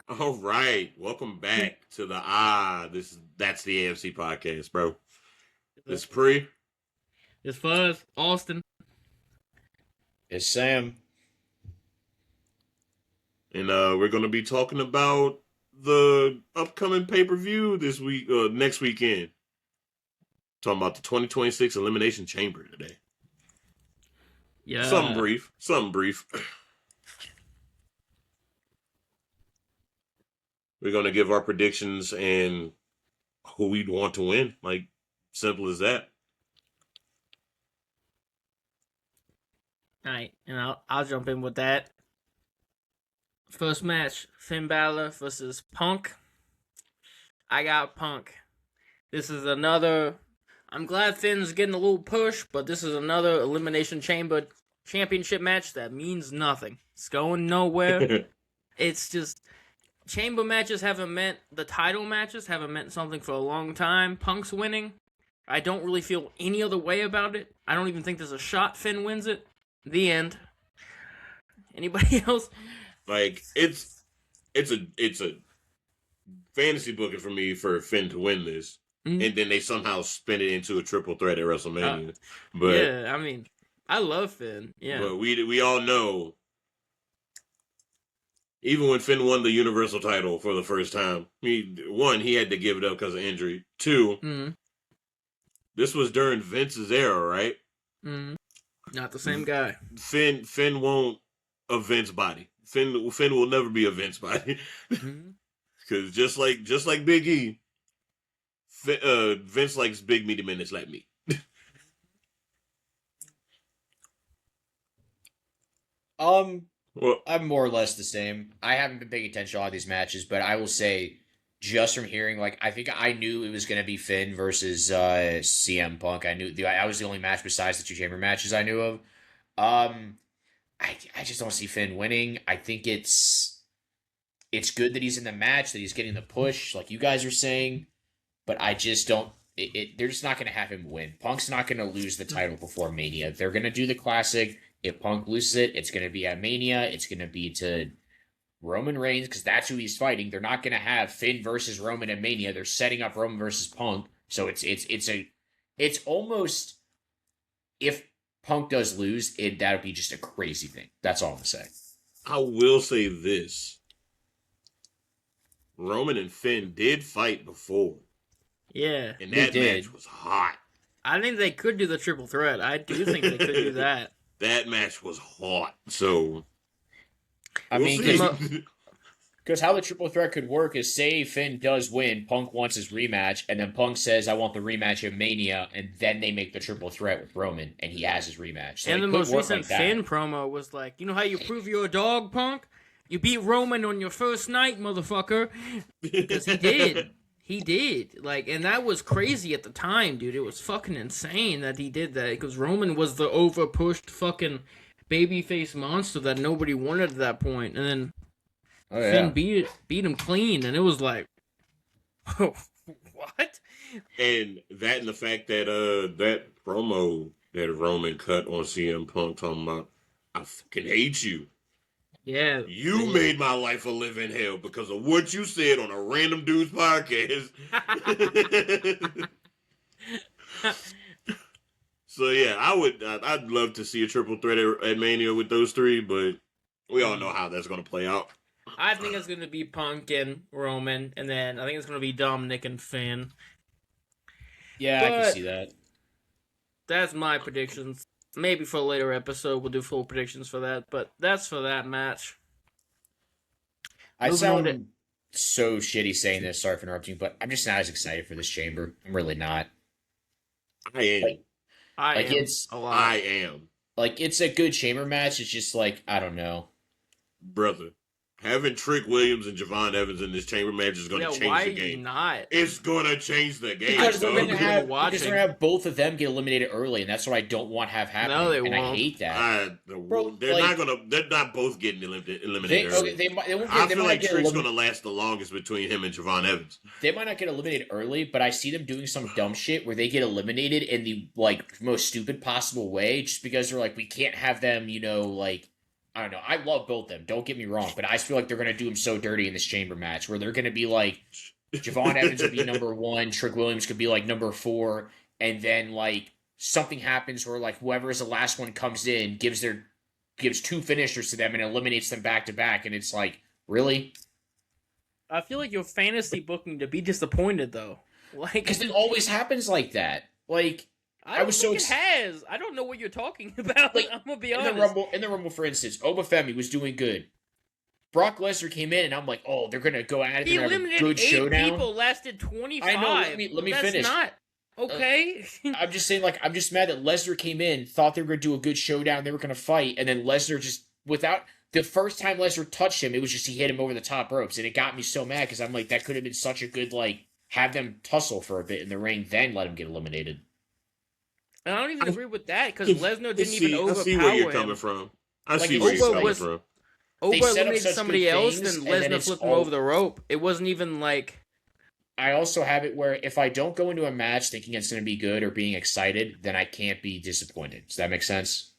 All right, welcome back to the that's the AFC podcast, bro. This is Pre, It's Fuzz, Austin. It's Sam. and we're gonna be talking about the upcoming pay per view this week, next weekend. Talking about the 2026 Elimination Chamber today. Yeah. Something brief. We're gonna give our predictions and who we'd want to win. Like, simple as that. All right, and I'll jump in with that. First match: Finn Balor versus Punk. I got Punk. This is another. I'm glad Finn's getting a little push, but this is another Elimination Chamber championship match that means nothing. It's going nowhere. It's just chamber matches haven't meant the title matches haven't meant something for a long time. Punk's winning. I don't really feel any other way about it. I don't even think there's a shot Finn wins it. The end. Anybody else? Like, it's a fantasy booking for me for Finn to win this, and then they somehow spin it into a triple threat at WrestleMania. But yeah, I mean, I love Finn. Yeah, but we all know, even when Finn won the Universal title for the first time, he had to give it up because of injury. Two, this was during Vince's era, right? Not the same guy. Finn won't a Vince body. Finn will never be a Vince body. Because just like Big E, Vince likes big meaty minutes like me. Well, I'm more or less the same. I haven't been paying attention to all these matches, but I will say, just from hearing, I think I knew it was going to be Finn versus CM Punk. I knew I was the only match besides the two chamber matches I knew of. I just don't see Finn winning. I think it's good that he's in the match, that he's getting the push, like you guys are saying, but I just don't. They're just not going to have him win. Punk's not going to lose the title before Mania. They're going to do the classic. If Punk loses it, it's going to be at Mania. It's going to be to Roman Reigns because that's who he's fighting. They're not going to have Finn versus Roman at Mania. They're setting up Roman versus Punk. So it's almost, if Punk does lose, that would be just a crazy thing. That's all I'm gonna say. I will say this: Roman and Finn did fight before. Yeah, and that match was hot. I think they could do the triple threat. I do think they could do that. That match was hot. So, I mean, because how the triple threat could work is, say Finn does win, Punk wants his rematch, and then Punk says, I want the rematch at Mania, and then they make the triple threat with Roman, and he has his rematch. So and the most recent Finn promo was like, you know how you prove you're a dog, Punk? You beat Roman on your first night, motherfucker. Because he did. He did. And that was crazy at the time, dude. It was fucking insane that he did that, because Roman was the over-pushed fucking babyface monster that nobody wanted at that point, and then Finn beat him clean, and it was like, oh, what? And the fact that that promo that Roman cut on CM Punk talking about, I fucking hate you. Yeah. You made my life a living hell because of what you said on a random dude's podcast. So yeah, I'd love to see a triple threat at Mania with those three, but we all know how that's going to play out. I think it's going to be Punk and Roman, and then I think it's going to be Dominic and Finn. Yeah, I can see that. That's my predictions. Maybe for a later episode we'll do full predictions for that, but that's for that match. I sound so shitty saying this, sorry for interrupting, but I'm just not as excited for this chamber. I'm really not. I am. I am. Like, it's a good chamber match, it's just I don't know. Brother. Having Trick Williams and Javon Evans in this chamber match is going to change the game. Not? It's going to change the game. Because they're going to have both of them get eliminated early, and that's what I don't want to have happen. No, they won't. I hate that. They're not both getting eliminated early. I feel like Trick's going to last the longest between him and Javon Evans. They might not get eliminated early, but I see them doing some dumb shit where they get eliminated in the most stupid possible way, just because they're we can't have them, I don't know. I love both of them. Don't get me wrong, but I feel like they're gonna do him so dirty in this chamber match, where they're gonna be like, Javon Evans would be number 1, Trick Williams could be like number 4, and then like something happens where like whoever is the last one comes in gives 2 finishers to them and eliminates them back to back, and it's like, really? I feel like your fantasy booking to be disappointed though. Like, Because it always happens like that. Like, I was so it has. I don't know what you're talking about. Like, I'm gonna be in honest. the Rumble, for instance, Obafemi was doing good. Brock Lesnar came in, and I'm like, oh, they're gonna go at it. He They're gonna have a eliminated good 8 showdown. people, lasted 25. I know. Let me That's finish. Not okay. I'm just saying, like, I'm just mad that Lesnar came in, thought they were gonna do a good showdown, they were gonna fight, and then Lesnar just without the first time Lesnar touched him, it was just he hit him over the top ropes, and it got me so mad because I'm like, that could have been such a good like have them tussle for a bit in the ring, then let him get eliminated. And I don't even agree with that because Lesnar didn't even overpower I see where you're him. coming from. I Like, see where you're coming was- from. They Oba set up eliminated such somebody good else, things, then and then Lesnar it's flipped him all- over the rope. It wasn't even like. I also have it where if I don't go into a match thinking it's going to be good or being excited, then I can't be disappointed. Does that make sense?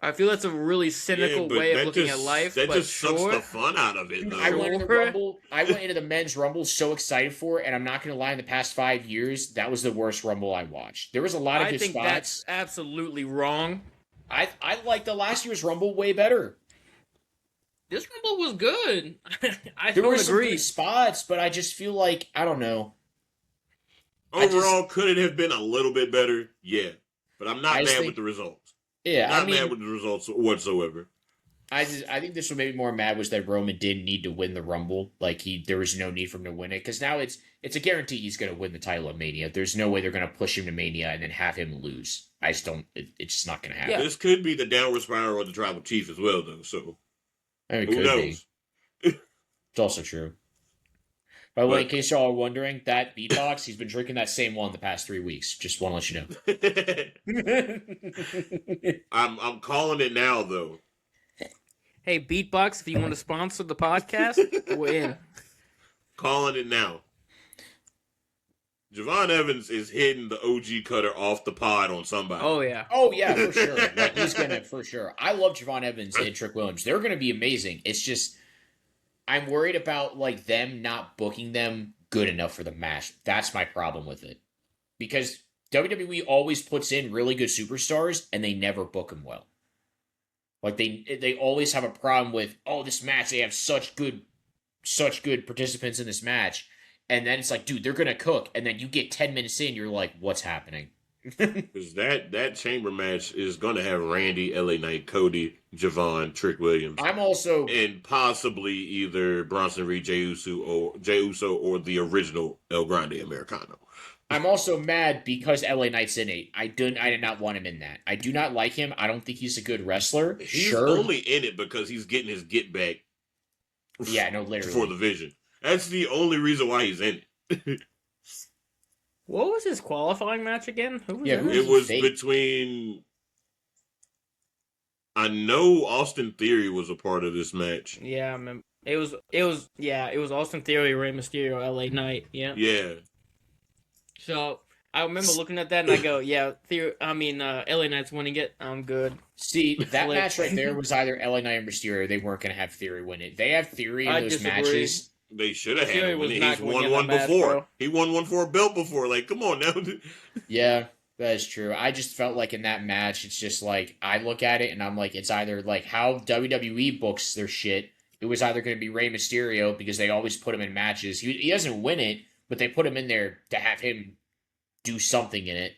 I feel that's a really cynical but way of that looking just- at life. That but just sucks sure. the fun out of it, though. I went into the Sure. Rumble. I went into the men's Rumble so excited for it, and I'm not going to lie. In the past 5 years, that was the worst Rumble I watched. There was a lot of I good think spots. that's absolutely wrong. I like the last year's Rumble way better. This Rumble was good. I There don't were some agree. good spots, but I just feel like I don't know. Overall, could it have been a little bit better? Yeah. But I'm not I just mad think- with the results. Yeah, Not I mean, mad with the results whatsoever. I think this what made me more mad was that Roman didn't need to win the Rumble. Like there was no need for him to win it because now it's a guarantee he's going to win the title at Mania. There's no way they're going to push him to Mania and then have him lose. I just don't. It's just not going to happen. Yeah. This could be the downward spiral of the tribal chief as well, though. So I mean, it who could knows? be. It's also true. By the way, in But- case y'all are wondering, that beatbox, he's been drinking that same one the past 3 weeks. Just want to let you know. I'm calling it now, though. Hey, Beatbox, if you want to sponsor the podcast, we're in. Calling it now. Javon Evans is hitting the OG cutter off the pod on somebody. Oh, yeah. Oh, yeah, for sure. Like, he's going to, for sure. I love Javon Evans and Trick Williams. They're going to be amazing. It's just, I'm worried about, like, them not booking them good enough for the match. That's my problem with it. Because WWE always puts in really good superstars, and they never book them well. Like, they always have a problem with, oh, this match, they have such good participants in this match. And then it's like, dude, they're going to cook. And then you get 10 minutes in, you're like, what's happening? Because that chamber match is going to have Randy, LA Knight, Cody, Javon, Trick Williams, I'm also... and possibly either Bronson Reed, Jey Uso, or the original El Grande Americano. I'm also mad because LA Knight's in it. I did not want him in that. I do not like him. I don't think he's a good wrestler. He's Sure. only in it because he's getting his get back. Yeah, no, literally. For the Vision. That's the only reason why he's in it. What was his qualifying match again? Who was Yeah, that? who It was fake? between. I know Austin Theory was a part of this match. Yeah, I remember. It was Austin Theory, Rey Mysterio, LA Knight. Yeah. Yeah. So I remember looking at that and I go, yeah, LA Knight's winning it. I'm good. See, that Flip. match right there was either LA Knight or Mysterio. They weren't going to have Theory win it. They have Theory in I those disagree. matches. They should have had Theory him. was He's not gonna won win one that match, before. bro. He won one for a belt before. Like, come on now. Yeah, that is true. I just felt like in that match, it's just like, I look at it and I'm like, it's either like how WWE books their shit. It was either going to be Rey Mysterio because they always put him in matches. He doesn't win it, but they put him in there to have him do something in it.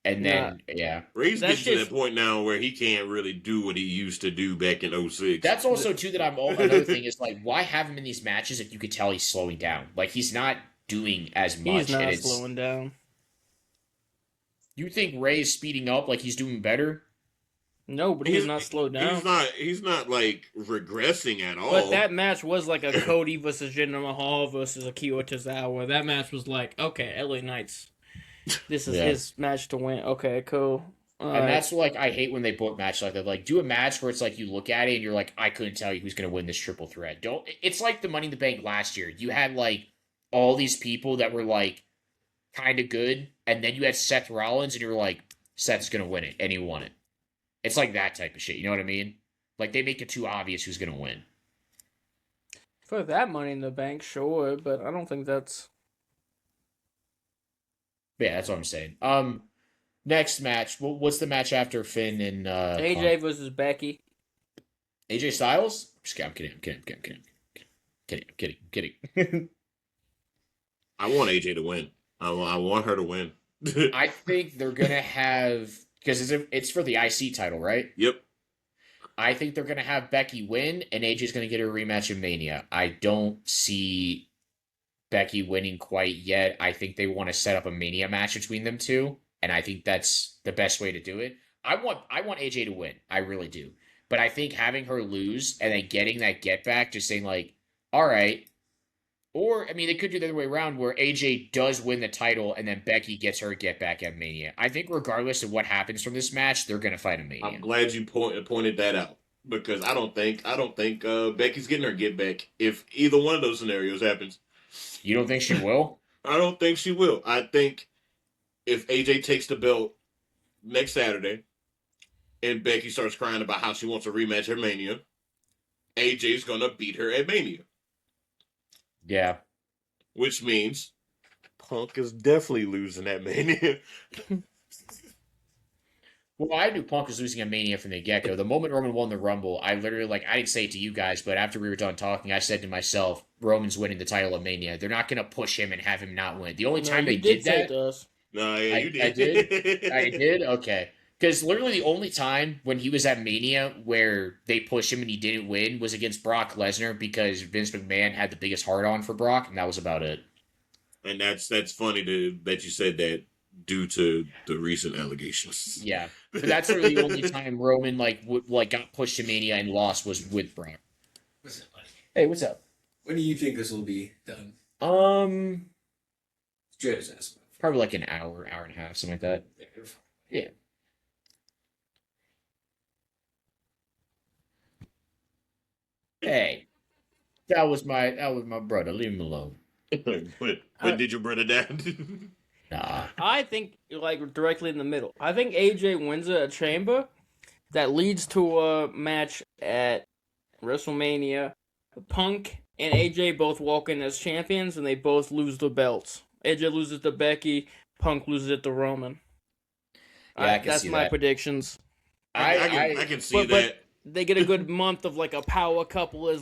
And then, yeah. Ray's That's getting to just- that point now where he can't really do what he used to do back in 06. That's also, too, that another thing is, like, why have him in these matches if you could tell he's slowing down? Like, he's not doing as much. He's not and it's, slowing down. You think Ray is speeding up like he's doing better? No, but he's not slowed down. He's not like regressing at all. But that match was like a Cody versus Jinder Mahal versus Akira Tozawa. That match was like, okay, LA Knights. This is Yeah. his match to win. Okay, cool. And that's like, I hate when they book matches like that. Like, do a match where it's like you look at it and you're like, I couldn't tell you who's going to win this triple threat. It's like the Money in the Bank last year. You had like all these people that were like kind of good, and then you had Seth Rollins, and you were like, Seth's going to win it, and he won it. It's like that type of shit. You know what I mean? Like they make it too obvious who's gonna win. For that Money in the Bank, sure, but I don't think that's. Yeah, that's what I'm saying. Next match. What's the match after Finn and AJ Punk? versus Becky. AJ Styles? I'm kidding. I'm kidding. I want AJ to win. I want her to win. I think they're gonna have because it's for the IC title, right? Yep. I think they're gonna have Becky win, and AJ's gonna get a rematch in Mania. I don't see Becky winning quite yet. I think they want to set up a Mania match between them two, and I think that's the best way to do it. I want AJ to win. I really do. But I think having her lose and then getting that get back, just saying like, all right. Or, I mean, they could do the other way around where AJ does win the title and then Becky gets her get back at Mania. I think regardless of what happens from this match, they're going to fight a Mania. I'm glad you pointed that out because I don't think Becky's getting her get back if either one of those scenarios happens. You don't think she will? I don't think she will. I think if AJ takes the belt next Saturday and Becky starts crying about how she wants a rematch at Mania, AJ's going to beat her at Mania. Yeah. Which means Punk is definitely losing that Mania. Well, I knew Punk was losing at Mania from the get-go. The moment Roman won the Rumble, I literally, I didn't say it to you guys, but after we were done talking, I said to myself, Roman's winning the title of Mania. They're not going to push him and have him not win. The only time they did that... No, yeah, you did. I did? I did? Okay. Because literally the only time when he was at Mania where they pushed him and he didn't win was against Brock Lesnar because Vince McMahon had the biggest hard-on for Brock, and that was about it. And that's funny that you said that due to the recent allegations. Yeah. But that's really the only time Roman got pushed to Mania and lost was with Brock. What's up, buddy? Hey, what's up? When do you think this will be done? Just ask. Probably like an hour and a half, something like that. Yeah, you're fine. Yeah. Hey, that was my brother. Leave him alone. when did your brother die? Nah. I think directly in the middle. I think AJ wins a chamber that leads to a match at WrestleMania. Punk and AJ both walk in as champions, and they both lose the belts. AJ loses to Becky. Punk loses it to Roman. Yeah, I can that's see my that. predictions. I can see But that. they get a good month of a power couple is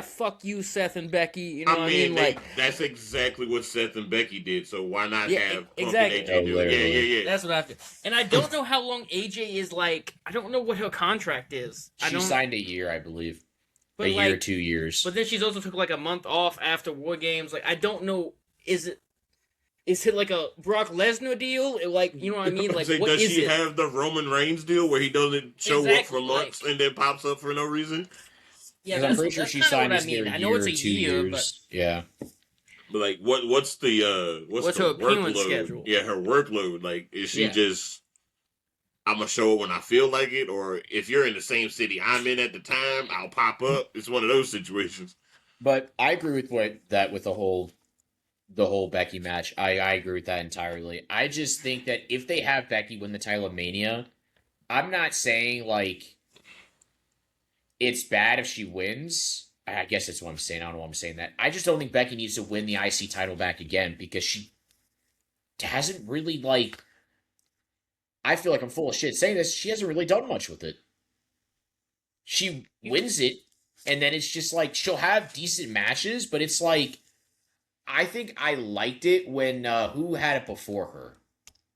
fuck you, Seth and Becky. You know what I mean? That's exactly what Seth and Becky did. So why not have Punk exactly. and AJ do it? Yeah. That's what I feel. And I don't know how long AJ is I don't know what her contract is. She signed a year, I believe. But a year, 2 years. But then she's also took a month off after War Games. I don't know. Is it a Brock Lesnar deal? You know what I mean? What does is she it? have the Roman Reigns deal where he doesn't show up for months and then pops up for no reason? Yeah, I'm pretty sure she signed this year. I know it's a 2 year, years. Yeah. But what's the her appearance workload? schedule? Yeah, her workload. Is she just I'm gonna show it when I feel like it, or if you're in the same city I'm in at the time, I'll pop up. It's one of those situations. But I agree with with the whole Becky match. I agree with that entirely. I just think that if they have Becky win the title of Mania, I'm not saying it's bad if she wins. I guess that's what I'm saying. I don't know why I'm saying that. I just don't think Becky needs to win the IC title back again because she hasn't really I feel like I'm full of shit saying this. She hasn't really done much with it. She wins it, and then it's just she'll have decent matches, but it's I think I liked it when who had it before her?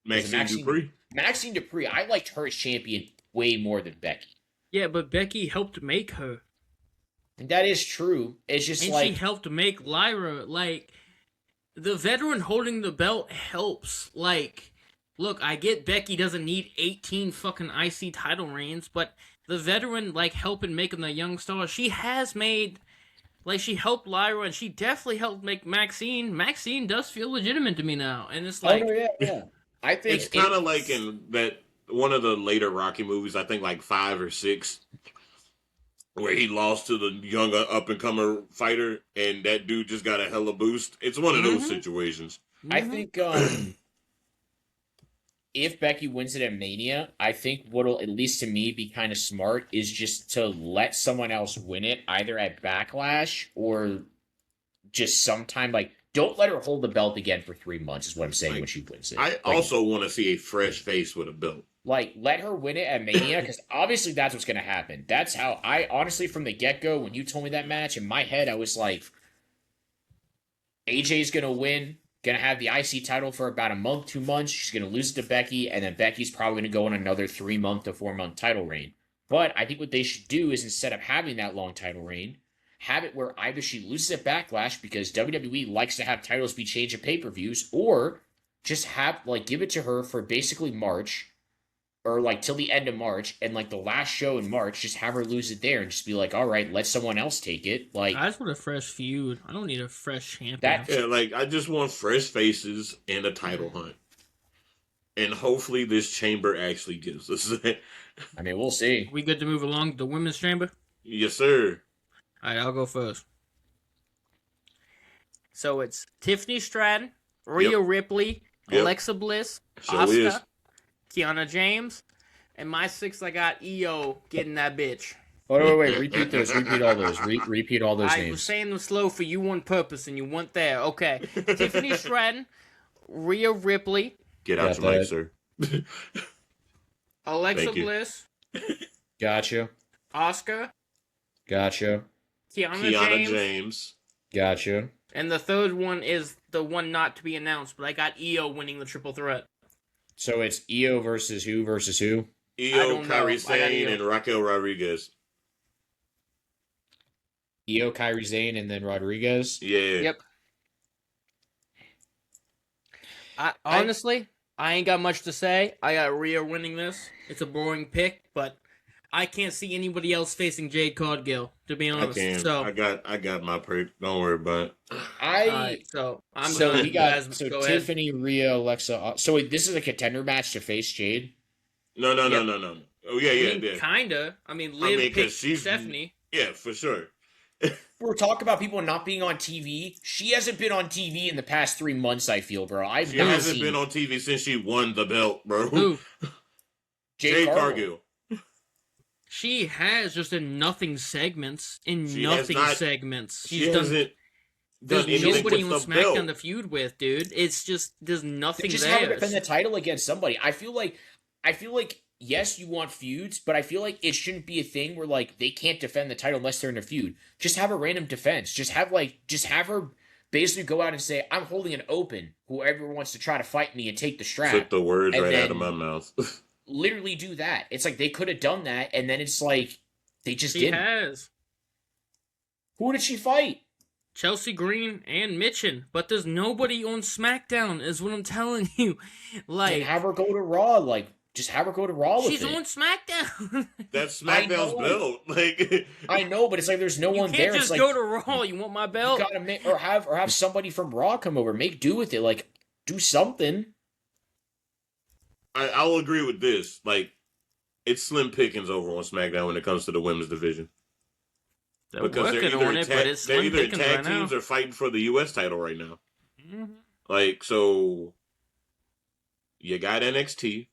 Maxine Dupree. Maxine Dupree. I liked her as champion way more than Becky. Yeah, but Becky helped make her. And that is true. It's just she helped make Lyra. The veteran holding the belt helps. Look, I get Becky doesn't need 18 fucking IC title reigns, but the veteran, helping making the young star, she has made... she helped Lyra, and she definitely helped make Maxine. Maxine does feel legitimate to me now, and it's oh, yeah. I think it's kind of like in that one of the later Rocky movies, I think 5 or 6, where he lost to the young up-and-comer fighter, and that dude just got a hella boost. It's one of those situations. I think if Becky wins it at Mania, I think what'll, at least to me, be kind of smart is just to let someone else win it, either at Backlash or just sometime. Like, don't let her hold the belt again for 3 months, is what I'm saying, when she wins it. I also want to see a fresh face with a belt. Like, let her win it at Mania, because obviously that's what's going to happen. That's how I, honestly, from the get-go, when you told me that match, in my head, I was like, AJ's going to win. Going to have the IC title for about a month, 2 months. She's going to lose it to Becky, and then Becky's probably going to go on another 3 month to 4 month title reign. But I think what they should do is, instead of having that long title reign, have it where either she loses at Backlash because WWE likes to have titles be changed at pay-per-views, or just have, like, give it to her for basically March, or like till the end of March, and like the last show in March, just have her lose it there and just be like, all right, let someone else take it. Like, I just want a fresh feud. I don't need a fresh champion. Yeah, like, I just want fresh faces and a title hunt. And hopefully this chamber actually gives us that. I mean, we'll see. We good to move along to the women's chamber? Yes, sir. All right, I'll go first. So it's Tiffany Stratton, Rhea Ripley, Yep. Alexa Bliss, Sure is. Asuka, Kiana James, and my 6 I got EO getting that bitch. Oh, wait, repeat those. Repeat all those. Repeat all those I names. was saying them slow for you on purpose, and you weren't there. Okay. Tiffany Stratton, Rhea Ripley, Get out Got your mic, that. sir. Alexa Thank you. Bliss, Gotcha. Asuka, Gotcha. Kiana Kiana James, James. Gotcha. and the third one is the one not to be announced, but I got EO winning the triple threat. So it's Io versus who versus who? I Io, don't know. Kairi I got Sane, Io. and Raquel Rodriguez. Io, Kairi Sane, and then Rodriguez. Yeah. Yep. Honestly, I ain't got much to say. I got Rhea winning this. It's a boring pick, but I can't see anybody else facing Jade Cargill, to be I honest. can. So, I got my pick. Don't worry about it. alright, so I'm So good. we You got guys go ahead. Tiffany, Rhea, Alexa. So wait, this is a contender match to face Jade. No. Yep. No. Oh, yeah, I yeah, mean, yeah. kinda. I mean, Liv mean, 'cause picked she's- Stephanie. Yeah, for sure. We're talking about people not being on TV. She hasn't been on TV in the past 3 months. I feel, bro. I've She never hasn't seen been on TV since she won the belt, bro. Who? Jade Cargill. Cargill. She has just in nothing segments. In She has nothing not- segments. She She's done. hasn't There's done anything nobody with on the SmackDown belt. to feud with, dude. It's just there's nothing Just have her there. defend the title against somebody. I feel like yes, you want feuds, but I feel like it shouldn't be a thing where like they can't defend the title unless they're in a feud. Just have a random defense. Just have her basically go out and say, "I'm holding it open. Whoever wants to try to fight me and take the strap." Took the words And right out then- of my mouth. Literally do that. It's like they could have done that, and then it's like they just She didn't. has Who did she fight? Chelsea Green and Mitchin, but there's nobody on SmackDown. Is what I'm telling you. Like, Like have her go to Raw. Like, just have her go to Raw with she's it. on SmackDown. That's I SmackDown's know. belt. Like, I know, but it's like there's no You one can't there. just It's go like to Raw. You want my you belt? gotta make or have somebody from Raw come over. Make do with it. Like, do something. I'll agree with this. Like, it's slim pickings over on SmackDown when it comes to the women's division. They're Because they're working either, on it, tag, but it's they're slim either pickings tag right now. teams or fighting for the U.S. title right now. Mhm. Like, so you got NXT.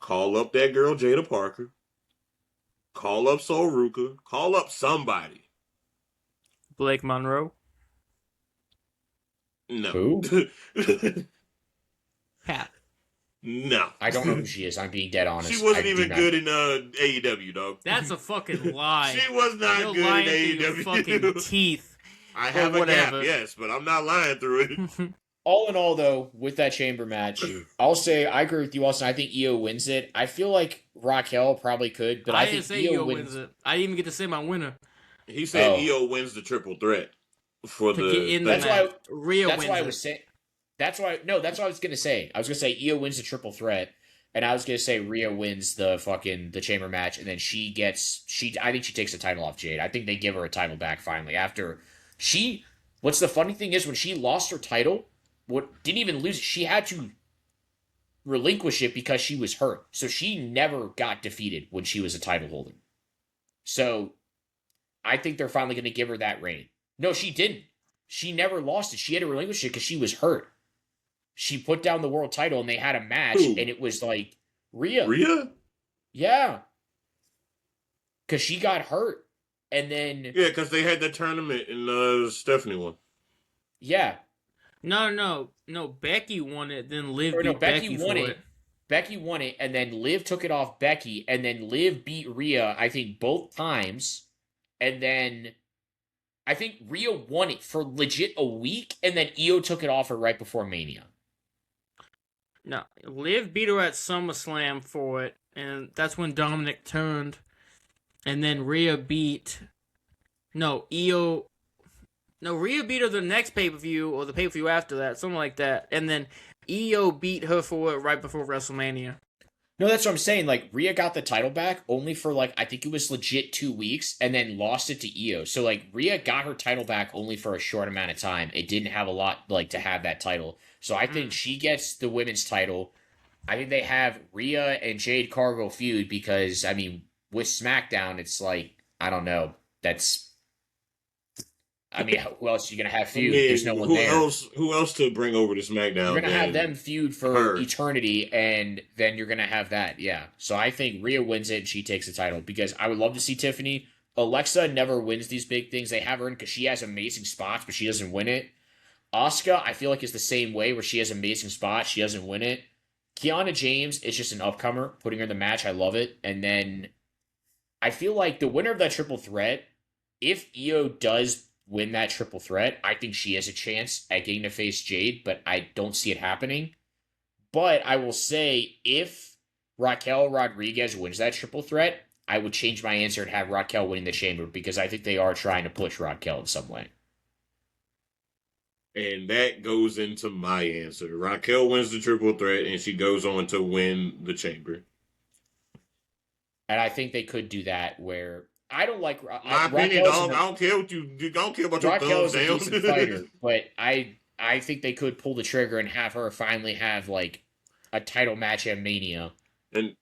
Call up that girl Jada Parker. Call up Sol Ruka. Call up somebody. Blake Monroe. No. Who? Pat. No. I don't know who she is. I'm being dead honest. She wasn't I do even not- good in AEW, dog. That's a fucking lie. She was not You're good lying in through your fucking AEW. teeth. I have a whatever. gap, yes, but I'm not lying through it. All in all, though, with that chamber match, I'll say I agree with you, Austin. I think Io wins it. I feel like Raquel probably could, but I, didn't think say Io Io wins. it. I didn't even get to say my winner. He said Oh. Io wins the triple threat for To the get in That's the why- match. Rhea That's wins why I it. was saying. That's why. No, that's what I was gonna say. I was gonna say Io wins the triple threat, and I was gonna say Rhea wins the chamber match, and then she gets. I think she takes the title off Jade. I think they give her a title back finally after she. What's the funny thing is when she lost her title, didn't even lose it. She had to relinquish it because she was hurt. So she never got defeated when she was a title holder. So I think they're finally going to give her that reign. No, she didn't. She never lost it. She had to relinquish it because she was hurt. She put down the world title and they had a match, Who? and it was like Rhea. Rhea? Yeah. Because she got hurt. And then. Yeah, because they had the tournament and Stephanie won. Yeah. No. Becky won it, then Liv Or no, beat Becky Becky won for it. it. Becky won it, and then Liv took it off Becky, and then Liv beat Rhea, I think, both times. And then I think Rhea won it for legit a week, and then Io took it off her right before Mania. No, Liv beat her at SummerSlam for it, and that's when Dominic turned. And then Rhea beat... Rhea beat her the next pay-per-view, or the pay-per-view after that, something like that. And then Io beat her for it right before WrestleMania. No, that's what I'm saying. Like, Rhea got the title back only for, like, I think it was legit 2 weeks, and then lost it to Io. So, like, Rhea got her title back only for a short amount of time. It didn't have a lot, like, to have that title. So I think she gets the women's title. I think they have Rhea and Jade Cargill feud because, I mean, with SmackDown, it's like, I don't know. I mean, who else are you going to have feud? There's no one there. Who else to bring over to SmackDown? You're going to have them feud for eternity, and then you're going to have that, yeah. So I think Rhea wins it, and she takes the title, because I would love to see Tiffany. Alexa never wins these big things. They have her in because she has amazing spots, but she doesn't win it. Asuka, I feel like, is the same way, where she has amazing spots, she doesn't win it. Kiana James is just an upcomer. Putting her in the match, I love it. And then I feel like the winner of that triple threat, if Io does win that triple threat, I think she has a chance at getting to face Jade, but I don't see it happening. But I will say, if Raquel Rodriguez wins that triple threat, I would change my answer and have Raquel winning the chamber, because I think they are trying to push Raquel in some way. And that goes into my answer. Raquel wins the triple threat, and she goes on to win the chamber. And I think they could do that, where I don't like my opinion, dog. I don't care what you. I don't care about your Raquel's thumbs a down. decent fighter, but I think they could pull the trigger and have her finally have like a title match at Mania. And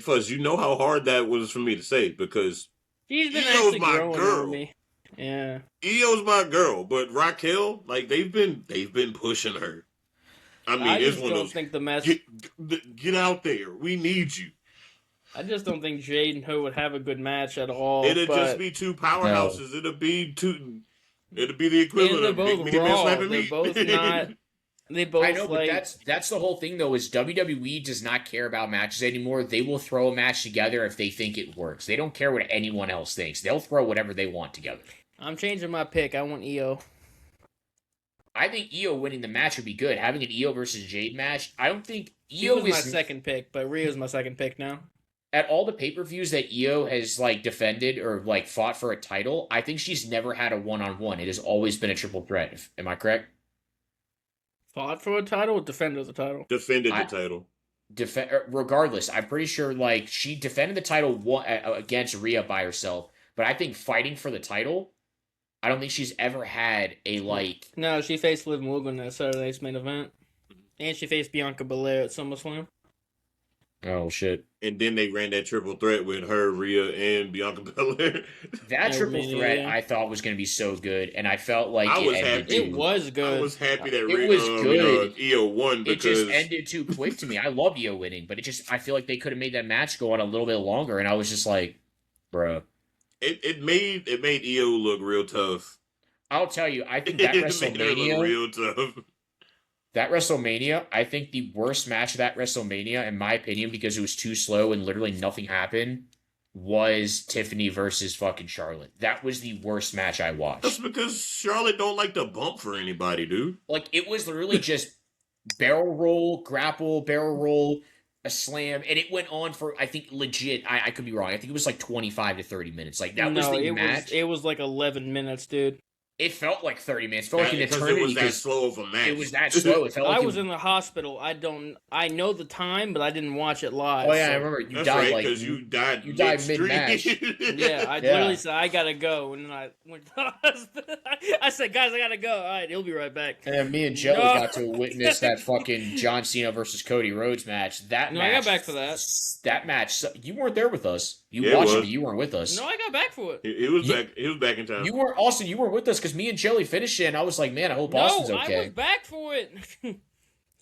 Fuzz, you know how hard that was for me to say, because She's been Io's actually my growing girl. on me. Yeah. Io's my girl, but Raquel, like they've been pushing her. I mean, I it's just one of don't those. think the match. Get out there. We need you. I just don't think Jade and her would have a good match at all. It'd just be two powerhouses. No. It'd be the equivalent of both Big Meaty Man slapping They're me. both not. They both. I know, but that's the whole thing though. Is WWE does not care about matches anymore. They will throw a match together if they think it works. They don't care what anyone else thinks. They'll throw whatever they want together. I'm changing my pick. I want Io. I think Io winning the match would be good. Having an Io versus Jade match. I don't think Io Io was is my second pick, but Rhea's my second pick now. At all the pay-per-views that Io has like defended or like fought for a title, I think she's never had a one-on-one. It has always been a triple threat. Am I correct? Fought for a title or defended the title? Defended the title. Regardless, I'm pretty sure like she defended the title against Rhea by herself, but I think fighting for the title, I don't think she's ever had a like. No, she faced Liv Morgan at Saturday's main event, and she faced Bianca Belair at SummerSlam. Oh shit! And then they ran that triple threat with her, Rhea, and Bianca Belair. That triple threat I thought was going to be so good, and I felt like it was good. I was happy that it was good. Io won because it just ended too quick to me. I love Io winning, but I feel like they could have made that match go on a little bit longer, and I was just like, bruh. It made Io look real tough. I'll tell you, I think that WrestleMania real tough. That WrestleMania, I think the worst match of that WrestleMania, in my opinion, because it was too slow and literally nothing happened, was Tiffany versus fucking Charlotte. That was the worst match I watched. That's because Charlotte don't like to bump for anybody, dude. Like, it was literally just barrel roll, grapple, barrel roll, a slam, and it went on for, I think, legit, I could be wrong, I think it was like 25 to 30 minutes. Like, that was the match. It was like 11 minutes, dude. It felt like 30 minutes. It felt like an eternity. It was that slow of a match. It was that slow. It felt like I was in the hospital. I know the time, but I didn't watch it live. Oh yeah, I remember you died right, because you died mid-match. Yeah, I literally said I gotta go, and then I went to the hospital. I said, guys, I gotta go. All right, he'll be right back. And then me and Joe got to witness that fucking John Cena versus Cody Rhodes match. That match, I got back for that. That match, you weren't there with us. You watched it, but you weren't with us. No, I got back for it. It was back. It was back in time. You weren't, Austin. You weren't with us because me and Jelly finished it, and I was like, man, I hope Austin's okay. I was back for it.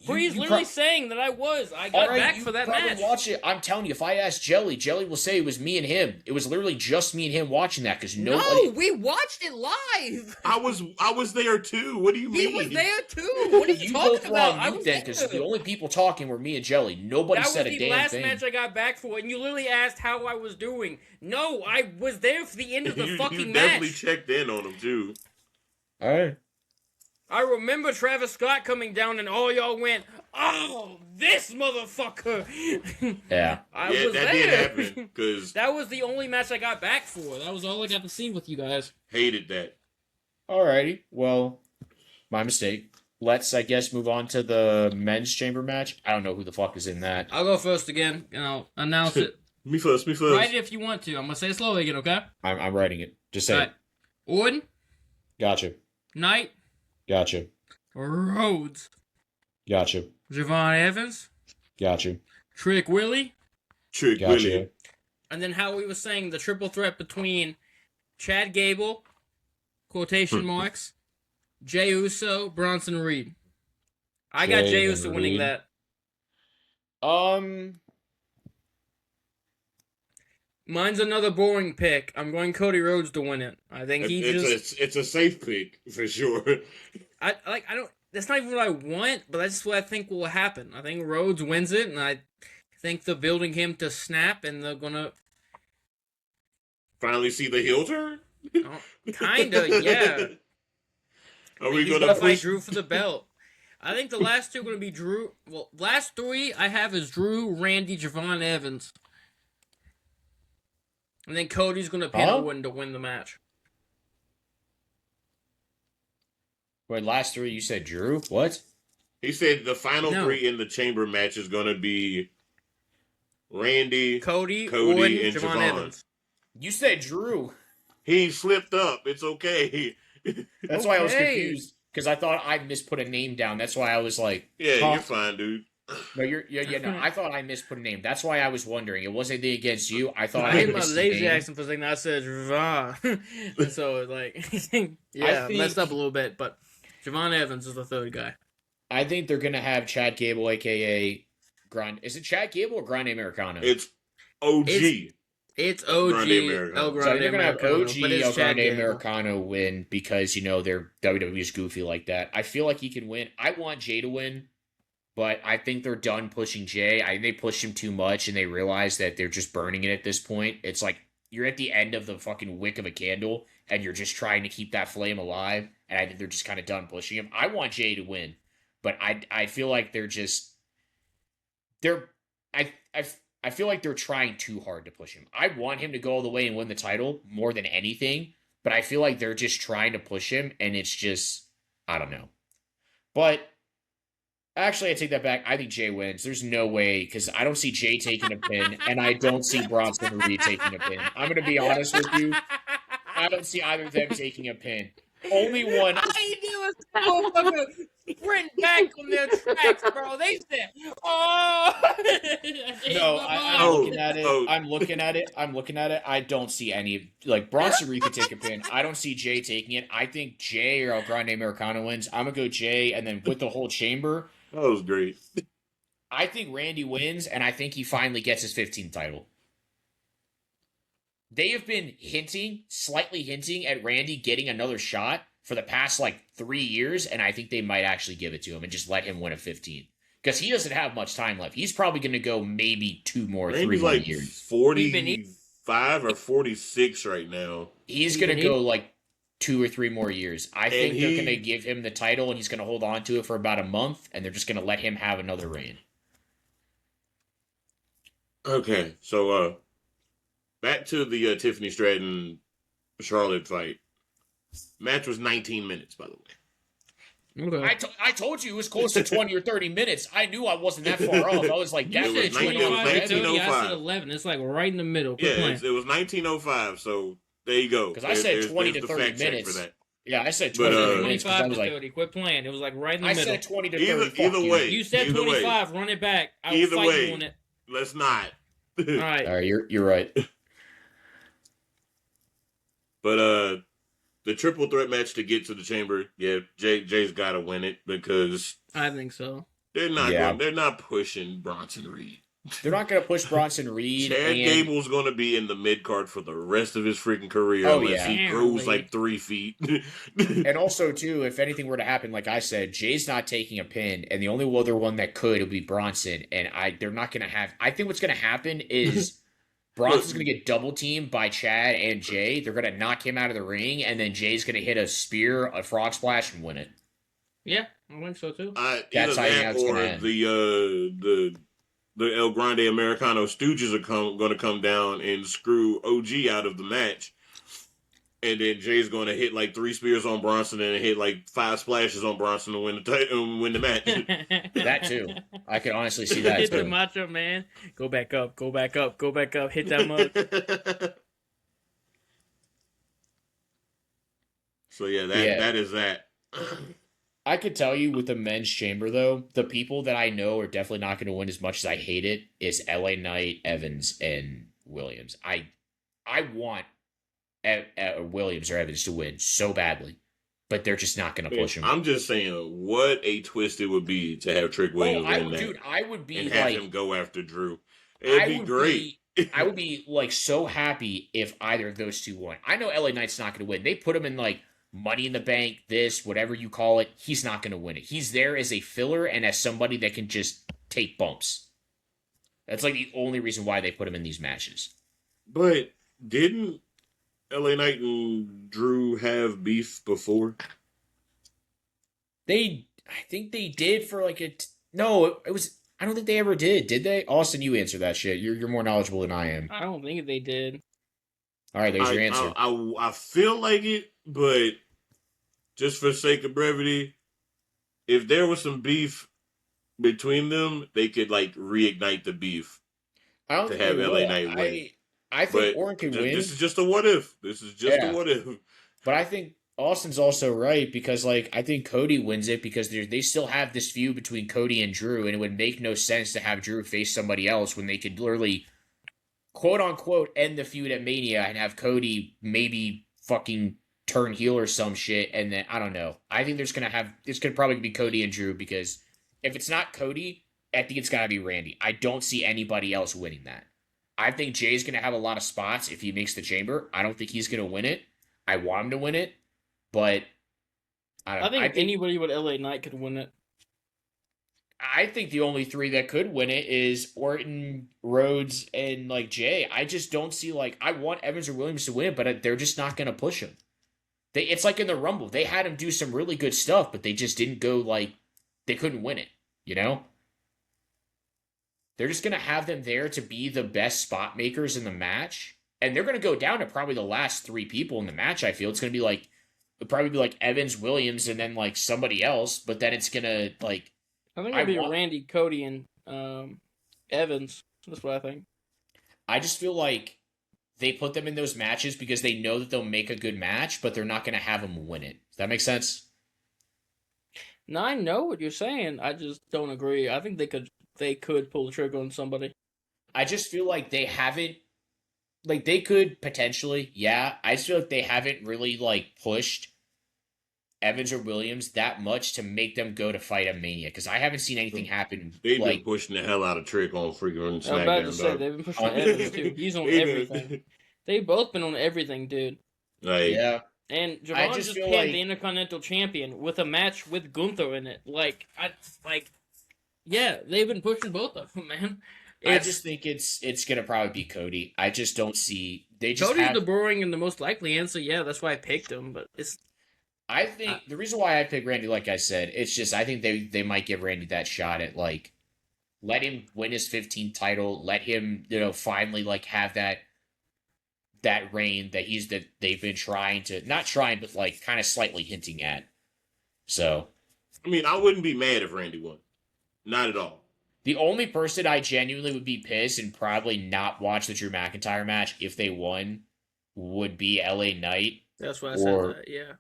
Bree's you literally saying that I was. I got back for that match. Watch it. I'm telling you, if I ask Jelly will say it was me and him. It was literally just me and him watching that because nobody. No, we watched it live. I was there too. What do you mean? He was there too. What are you talking both were about? on I mute was then there. because the only people talking were me and Jelly. Nobody said a damn thing. That was the last match I got back for, and you literally asked how I was doing. No, I was there for the end of the fucking you match. definitely checked in on him too. All right. I remember Travis Scott coming down, and all y'all went, "Oh, this motherfucker!" Yeah. I yeah, was that there. did happen because That was the only match I got back for. That was all I got to see with you guys. hated that. Alrighty. Well, my mistake. Let's, I guess, move on to the men's chamber match. I don't know who the fuck is in that. I'll go first again, and I'll announce it. Me first. Write it if you want to. I'm gonna say it slowly again, okay? I'm writing it. Just say it. Orton, Gotcha. Knight, Gotcha. Rhodes, Gotcha. Javon Evans, Gotcha. Trick Willie, Trick Gotcha. Willie. and then how we was saying the triple threat between Chad Gable, quotation marks, Jey Uso, Bronson Reed. I got Jey Uso winning Reed. that. Mine's another boring pick. I'm going Cody Rhodes to win it. I think It's a safe pick for sure. I don't. That's not even what I want, but that's what I think will happen. I think Rhodes wins it, and I think they're building him to snap, and they're gonna Finally see the heel turn. kinda, yeah. Are we He's gonna fight push? Drew for the belt? I think the last two are gonna be Drew. Well, last three I have is Drew, Randy, Javon Evans, and then Cody's gonna pin Owen to win the match. Wait, last three you said Drew? What? He said the final No. three in the chamber match is gonna be Randy, Cody, Owen, and and Javon Javon. Evans. You said Drew. He slipped up. It's okay. That's why I was Okay. confused. Because I thought I misput a name down. That's why I was like, Yeah, huh? you're fine, dude. No, no, I thought I misput a name. That's why I was wondering. It wasn't anything against you. I thought I I hate my missed a lazy name. accent for saying that. I said Javon. And so, yeah, think- messed up a little bit, but Javon Evans is the third guy. I think they're gonna have Chad Gable, aka Grande. Is it Chad Gable or Grande Americano? It's OG. It's OG Grande Americano. El So Grande they're gonna have Americano, OG but it's El Chad Grande Gable. Americano win because their WWE is goofy like that. I feel like he can win. I want Jay to win, but I think they're done pushing Jay. I think they pushed him too much, and they realize that they're just burning it at this point. It's like you're at the end of the fucking wick of a candle, and you're just trying to keep that flame alive. And I think they're just kind of done pushing him. I want Jay to win, but I feel like I feel like they're trying too hard to push him. I want him to go all the way and win the title more than anything, but I feel like they're just trying to push him, and it's just, I don't know. But actually, I take that back. I think Jay wins. There's no way, because I don't see Jay taking a pin, and I don't see Bronson Reed taking a pin. I'm going to be honest with you. I don't see either of them taking a pin. Only one. I knew it was sprint back on their tracks, bro. They said, "Oh." No, I'm Oh, looking at it. oh. I'm looking at it. I don't see any. Like, Bronson Reed could take a pin. I don't see Jay taking it. I think Jay or El Grande Americano wins. I'm going to go Jay, and then with the whole chamber, That was great. I think Randy wins, and I think he finally gets his 15th title. They have been slightly hinting at Randy getting another shot for the past, 3 years, and I think they might actually give it to him and just let him win a 15. Because he doesn't have much time left. He's probably going to go maybe 2 more, 3 Randy's more like years. 45 or 46 right now. He's going to go 2 or 3 more years. I think they're going to give him the title, and he's going to hold on to it for about a month, and they're just going to let him have another reign. Okay, so back to the Tiffany Stratton Charlotte fight. Match was 19 minutes, by the way. Okay. I told you it was close to 20 or 30 minutes. I knew I wasn't that far off. I was like, You that It said was was 25 to 30, I 1905. said 11. It's right in the middle. Yeah, Quit playing. it was 1905, so there you go. Because I said There's 20 the to 30 fact check minutes. for that. Yeah, I said But, 20 to 30 minutes because I 25 was to like, 30. Quit playing. It was right in the I middle. said 20 to 30. Either fuck you. way. You said Either way. 25. Run it back. I Either was fighting way. on it. Let's not. All right. All right, you're right. But the triple threat match to get to the chamber, yeah, Jay's got to win it because I think so. Yeah. They're not pushing Bronson Reed. They're not going to push Bronson Reed. Chad and Gable's going to be in the mid card for the rest of his freaking career Oh, unless yeah. he grows Apparently. like 3 feet. And also, too, if anything were to happen, like I said, Jay's not taking a pin, and the only other one that could would be Bronson. And they're not going to have. I think what's going to happen is Bronson's going to get double teamed by Chad and Jay. They're going to knock him out of the ring, and then Jay's going to hit a spear, a frog splash, and win it. Yeah, I think so too. Either That's how I think that it's or gonna end. the El Grande Americano Stooges are going to come down and screw OG out of the match. And then Jay's going to hit like 3 spears on Bronson and hit like 5 splashes on Bronson to win the match. That, too. I could honestly see that, Hit the too. Macho Man. Go back up. Go back up. Go back up. Hit that mug. So that is that. I could tell you with the men's chamber, though, the people that I know are definitely not going to win as much as I hate it is LA Knight, Evans, and Williams. I want Williams or Evans to win so badly, but they're just not going to push him. I'm just saying, what a twist it would be to have Trick Williams win that. Dude, I would be and have like, him go after Drew. It'd be great. I would be like so happy if either of those two won. I know LA Knight's not going to win. They put him in like Money in the Bank, this, whatever you call it. He's not going to win it. He's there as a filler and as somebody that can just take bumps. That's like the only reason why they put him in these matches. But didn't LA Knight and Drew have beef before? I think they did for like no, it was. I don't think they ever did they? Austin, you answer that shit. You're more knowledgeable than I am. I don't think they did. All right, there's your answer. I feel like it, but just for sake of brevity, if there was some beef between them, they could like reignite the beef. I don't to think have they LA will. Knight win. I think Orton could win. This is just a what if. Yeah. A what if. But I think Austin's also right because, like, I think Cody wins it because they still have this feud between Cody and Drew, and it would make no sense to have Drew face somebody else when they could literally, quote unquote, end the feud at Mania and have Cody maybe fucking turn heel or some shit, and then I don't know. I think it's gonna probably be Cody and Drew because if it's not Cody, I think it's gotta be Randy. I don't see anybody else winning that. I think Jay's gonna have a lot of spots if he makes the chamber. I don't think he's gonna win it. I want him to win it. But I think anybody with LA Knight could win it. I think the only 3 that could win it is Orton, Rhodes, and like Jay. I just don't see like I want Evans or Williams to win it, but they're just not going to push him. It's like in the Rumble, they had him do some really good stuff, but they just didn't go like they couldn't win it. You know, they're just going to have them there to be the best spot makers in the match, and they're going to go down to probably the last 3 people in the match. I feel it's going to be like. It'd probably be like Evans, Williams, and then like somebody else, but then it's gonna like. I think it'd be Randy, Cody, and Evans. That's what I think. I just feel like they put them in those matches because they know that they'll make a good match, but they're not gonna have them win it. Does that make sense? No, I know what you're saying. I just don't agree. I think they could pull the trigger on somebody. I just feel like they haven't. Like they could potentially, yeah. I just feel like they haven't really like pushed Evans or Williams that much to make them go to fight at Mania because I haven't seen anything happen. They've like, been pushing the hell out of Trick on freaking SmackDown. I was about to say they've been pushing Evans too. He's on everything. They've both been on everything, dude. Like, yeah. And Javon just pinned like, the Intercontinental Champion with a match with Gunther in it. Yeah, they've been pushing both of them, man. I just think it's gonna probably be Cody. I just don't see Cody's the boring and the most likely answer. Yeah, that's why I picked him. But I think the reason why I picked Randy, like I said, it's just I think they might give Randy that shot at like let him win his 15th title, let him finally like have that reign that they've been trying to not trying but like kind of slightly hinting at. So, I mean, I wouldn't be mad if Randy won, not at all. The only person I genuinely would be pissed and probably not watch the Drew McIntyre match if they won would be LA Knight. That's why I said that, yeah.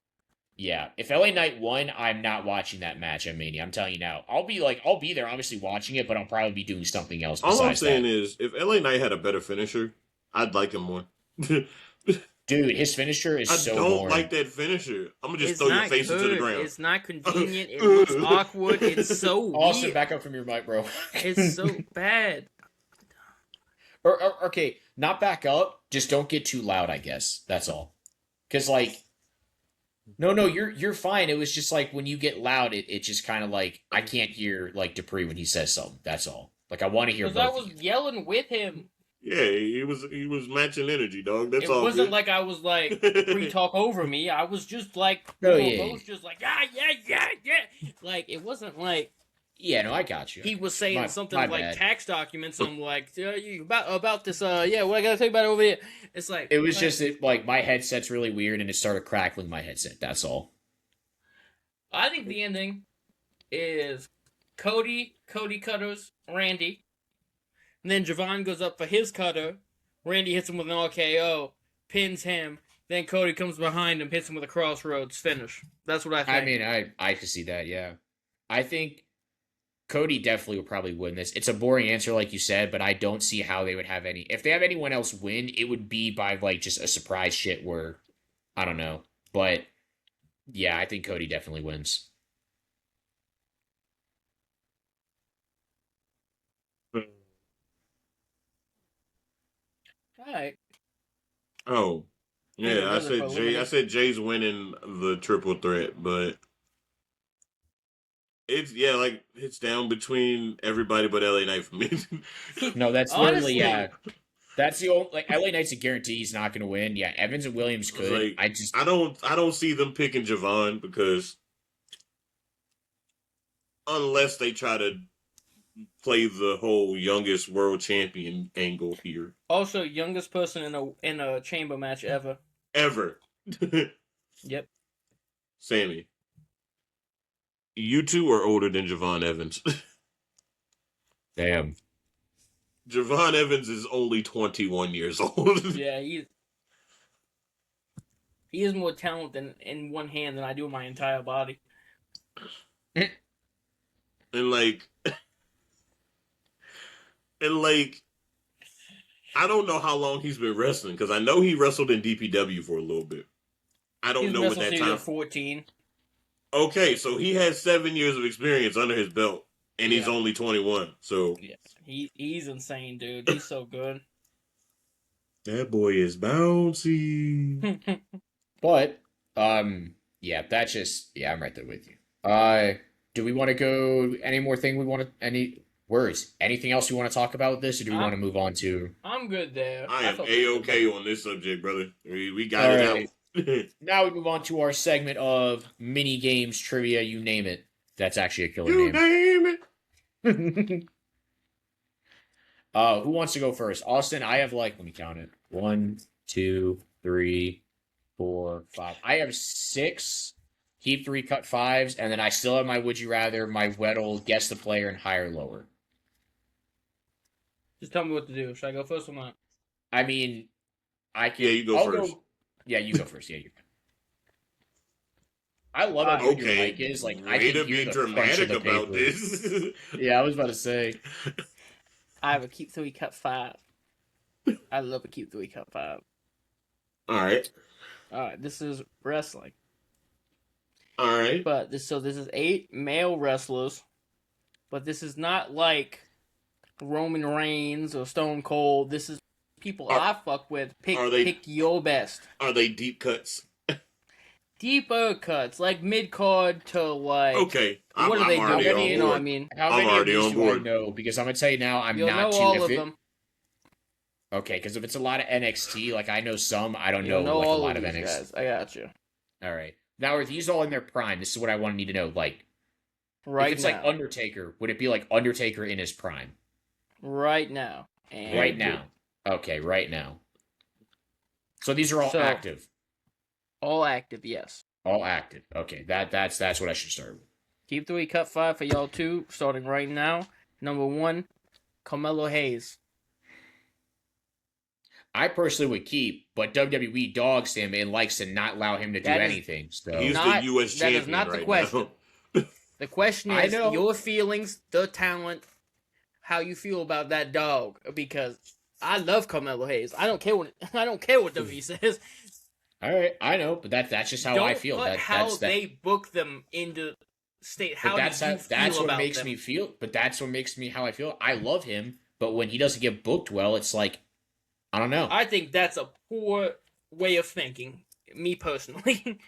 Yeah. If LA Knight won, I'm not watching that match at Mania. I'm telling you now. I'll be there obviously watching it, but I'll probably be doing something else besides All I'm saying that. is if LA Knight had a better finisher, I'd like him more. Dude, Dude, his finisher is I so don't boring. like that finisher. I'm gonna just It's throw your not face into the good. ground. It's not convenient. It looks awkward. It's so Austin, weird. back up from your mic, bro. It's so bad. or okay, not back up. Just don't get too loud. I guess that's all. Because like, no, you're fine. It was just like when you get loud, it just kind of like I can't hear like Dupree when he says something. That's all. Like I want to hear Because I both was of you. yelling with him. Yeah, he was matching energy, dog. That's It all wasn't good. like I was like pre-talk over me. I was just like, Oh, we were yeah. both just like, yeah. Like it wasn't like Yeah, no, I got you. he was saying My something like bad. tax documents. I'm like, you about this. Yeah, what I gotta tell you about it over here. It's like It was like, just like my headset's really weird, and it started crackling my headset. That's all. I think the ending is Cody cutters Randy, and then Javon goes up for his cutter. Randy hits him with an RKO, pins him. Then Cody comes behind him, hits him with a crossroads finish. That's what I think. I mean, I could see that. Yeah, I think Cody definitely would probably win this. It's a boring answer, like you said, but I don't see how they would have any. If they have anyone else win, it would be by like just a surprise shit where I don't know. But yeah, I think Cody definitely wins. All right. Oh, Yeah, yeah. I was it said for Jay. I elimination? said Jay's winning the triple threat, but it's like it's down between everybody but LA Knight for me. No, that's Honestly, literally yeah. That's the only like LA Knight's a guarantee he's not going to win. Yeah, Evans and Williams I was could. like, I just I don't see them picking Javon because unless they try to play the whole youngest world champion angle here Also, youngest person in a chamber match ever. ever. Yep. Sammy, you two are older than Javon Evans. damn. Javon Evans is only 21 years old. Yeah, he has more talent in one hand than I do in my entire body. and like I don't know how long he's been wrestling because I know he wrestled in DPW for a little bit. I don't He's know what wrestled that since he time. was 14. Okay, so he has 7 years of experience under his belt, and he's Yeah. only 21. So Yeah, he's insane, dude. He's so good. that boy is bouncy. But yeah, that's just yeah, I'm right there with you. Do we want to go any more thing we want to any words? Anything else you want to talk about with this, or do we want to move on to I'm good there. I am felt A-okay good. on this subject, brother. We got All it right. out. now we move on to our segment of mini games, trivia, you name it. That's actually a killer You name. name it. Who wants to go first? Austin, I have like let me count it. 1, 2, 3, 4, 5. I have 6. Keep 3, cut 5s, and then I still have my would you rather, my Weddle, guess the player, and higher lower. Just tell me what to do. Should I go first or not? I mean, I can. Yeah, you go I'll first. Yeah, you go first. Yeah, you. I love how good your Okay, mic is. Like I way can to hear be the dramatic crunch of the about paper. this. Yeah, I was about to say. I have a keep 3, cut 5. I love a keep 3, cut 5. All right. Alright, this is wrestling. All right. But this is 8 male wrestlers. But this is not like Roman Reigns or Stone Cold. This is people I fuck with. Pick your best. Are they deep cuts? Deeper cuts, like mid card to like. Okay. What do they do? already on You know what I board. mean? How I'm many of already these on do I board. know? Because I'm gonna tell you now, I'm You'll not know too. all if of it- them. Okay, because if it's a lot of NXT, like I know some, I don't You'll know like a all lot of of these NXT. guys. I got you. All right, now are these all in their prime? This is what I need to know. Like, Right if it's now. like Undertaker, would it be like Undertaker in his prime? Right now. And Right now. Okay, right now. So these are all So- active. all active, yes. All active. Okay, that's what I should start with. Keep 3, cut 5 for y'all two, starting right now. Number 1, Carmelo Hayes. I personally would keep, but WWE dogs him and likes to not allow him to do That is- anything. So He's Not- the U.S. that is champion not the right question. now. The question I is know. your feelings, the talent, how you feel about that dog. Because I love Carmelo Hayes. I don't care what WWE says. All right, I know, but that's just how I feel. How they book them into state. How that's do you that's feel what about makes them? me feel. But that's what makes me how I feel. I love him, but when he doesn't get booked well, it's like I don't know. I think that's a poor way of thinking. Me personally.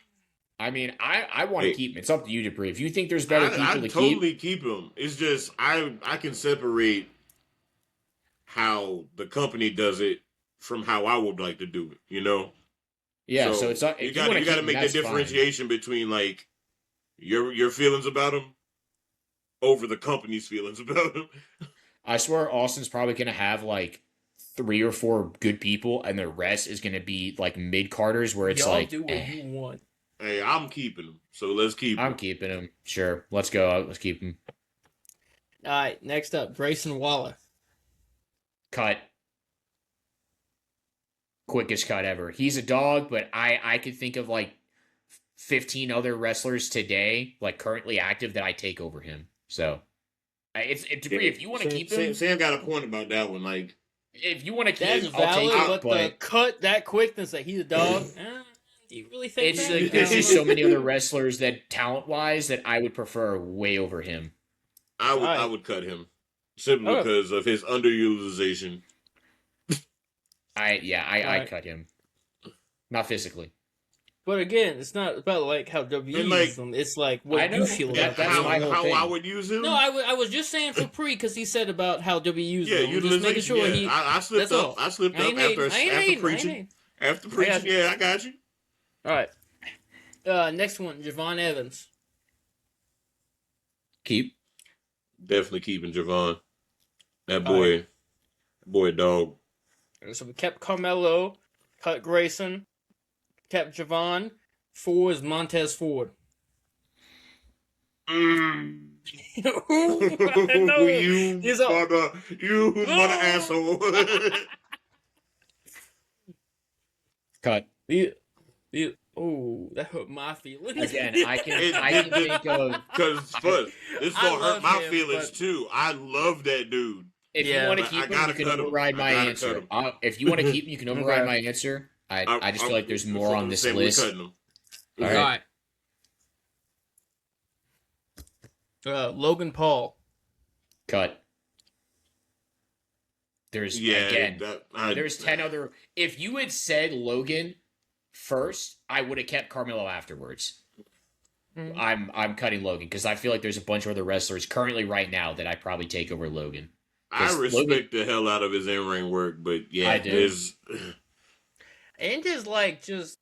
I mean, I want to Hey. keep him. It's up to you, Dupree. If you think there's better people I to totally keep him. It's just I can separate how the company does it from how I would like to do it. You know. yeah. So it's you got to make that differentiation between like your feelings about him over the company's feelings about him. I swear, Austin's probably gonna have like 3 or 4 good people, and the rest is gonna be like mid carders where it's Y'all like, do what you want. Hey, I'm keeping him, so let's keep him. I'm keeping him. Sure, let's go. Let's keep him. All right, next up, Grayson Waller. Cut. Quickest cut ever. He's a dog, but I could think of like 15 other wrestlers today, like currently active, that I take over him. So it's Dupree. If you want to keep him, Sam got a point about that one. Like, if you want to keep That's him, I'll take valid, it. but the cut that quickness that he's a dog. Do you really think It's that? like there's just so many other wrestlers that talent wise that I would prefer way over him. I would cut him simply because of his underutilization. I cut him. Not physically. But again, it's not about like how W And, like, uses them. It's like what I know, you feel that- about that's them. my whole how thing. I would use him. No, I was just saying for pre because he said about how W uses yeah, them. Just utilization. making sure yeah. he. I slipped that's up. all. I slipped I up ain't after hating, preaching. After preaching, you. yeah, I got you. All right. Next one, Javon Evans. Keep. Definitely keeping Javon. That All boy, dog. So we kept Carmelo, cut Grayson, kept Javon. 4 is Montez Ford. Mm. No, you he's a- mother asshole. Cut. Oh, that hurt my feelings. Again, I can think of Because this I gonna hurt love my him, feelings but- too. I love that dude. if Yeah, you want to but keep I him, gotta you can cut him. override I my gotta answer. cut him. If you want to keep him, you can override Okay. my answer. I just feel like there's more on this Sam, we're list. cutting him. All All right. right. Logan Paul. Cut. There's there's 10 other. If you had said Logan first, I would have kept Carmelo afterwards. Mhm. I'm cutting Logan because I feel like there's a bunch of other wrestlers currently right now that I probably take over Logan. I Because respect Logan- the hell out of his in-ring work, but yeah, I do. there's And his just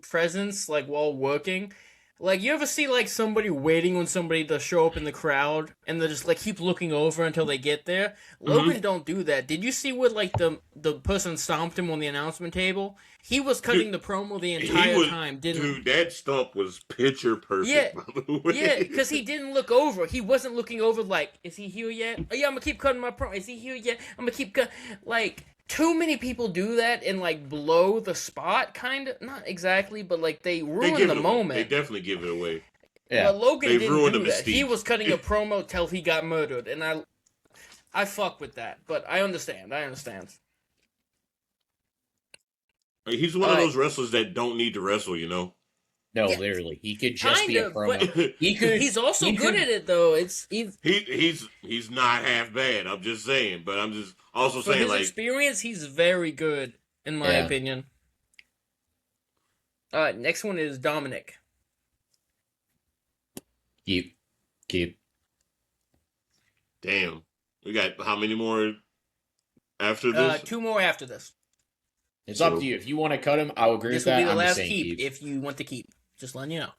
presence while working. Like, you ever see somebody waiting on somebody to show up in the crowd and they just keep looking over until they get there? Logan don't do that. Did you see what the person stomped him on the announcement table? He was cutting the promo the entire time, didn't he? Dude, that stump was picture perfect, by the way. Yeah, because he didn't look over. He wasn't looking over is he here yet? Oh yeah, I'm gonna keep cutting my promo. Is he here yet? I'm gonna keep too many people do that and blow the spot, kind of. Not exactly, but they ruin give the it away. moment. They definitely give it away. Yeah. But Logan They didn't ruined do the that. He mystique. was cutting a promo till he got murdered, and I fuck with that. But I understand. He's one of those wrestlers that don't need to wrestle, you know? No, Yeah. literally, he could just be a Kinda, promo. but He could. he's also he good could- at it though. He's not half bad. I'm just saying, but I'm just also For saying his experience, he's very good in my Yeah. opinion. All right, next one is Dominic. Keep. damn, we got how many more after this? 2 more after this. It's up to you. If you want to cut him, I'll agree This with will that. be the I'm last just saying keep if you want to keep. Just letting you know.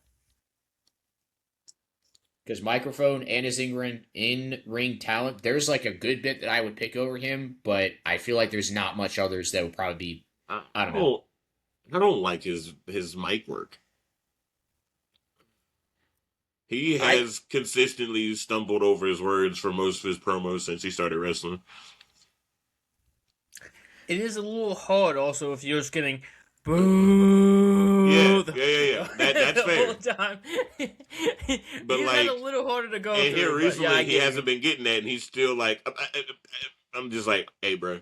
Because microphone and his in-ring talent, there's a good bit that I would pick over him, but I feel like there's not much others that would probably be. I don't know. I don't like his mic work. He has consistently stumbled over his words for most of his promos since he started wrestling. It is a little hard also if you're just getting boo. Yeah. That's fair. All the time. But, He's a little harder to go And through. here but recently, yeah, I he get hasn't been getting that, and he's still I'm just like, hey, bro.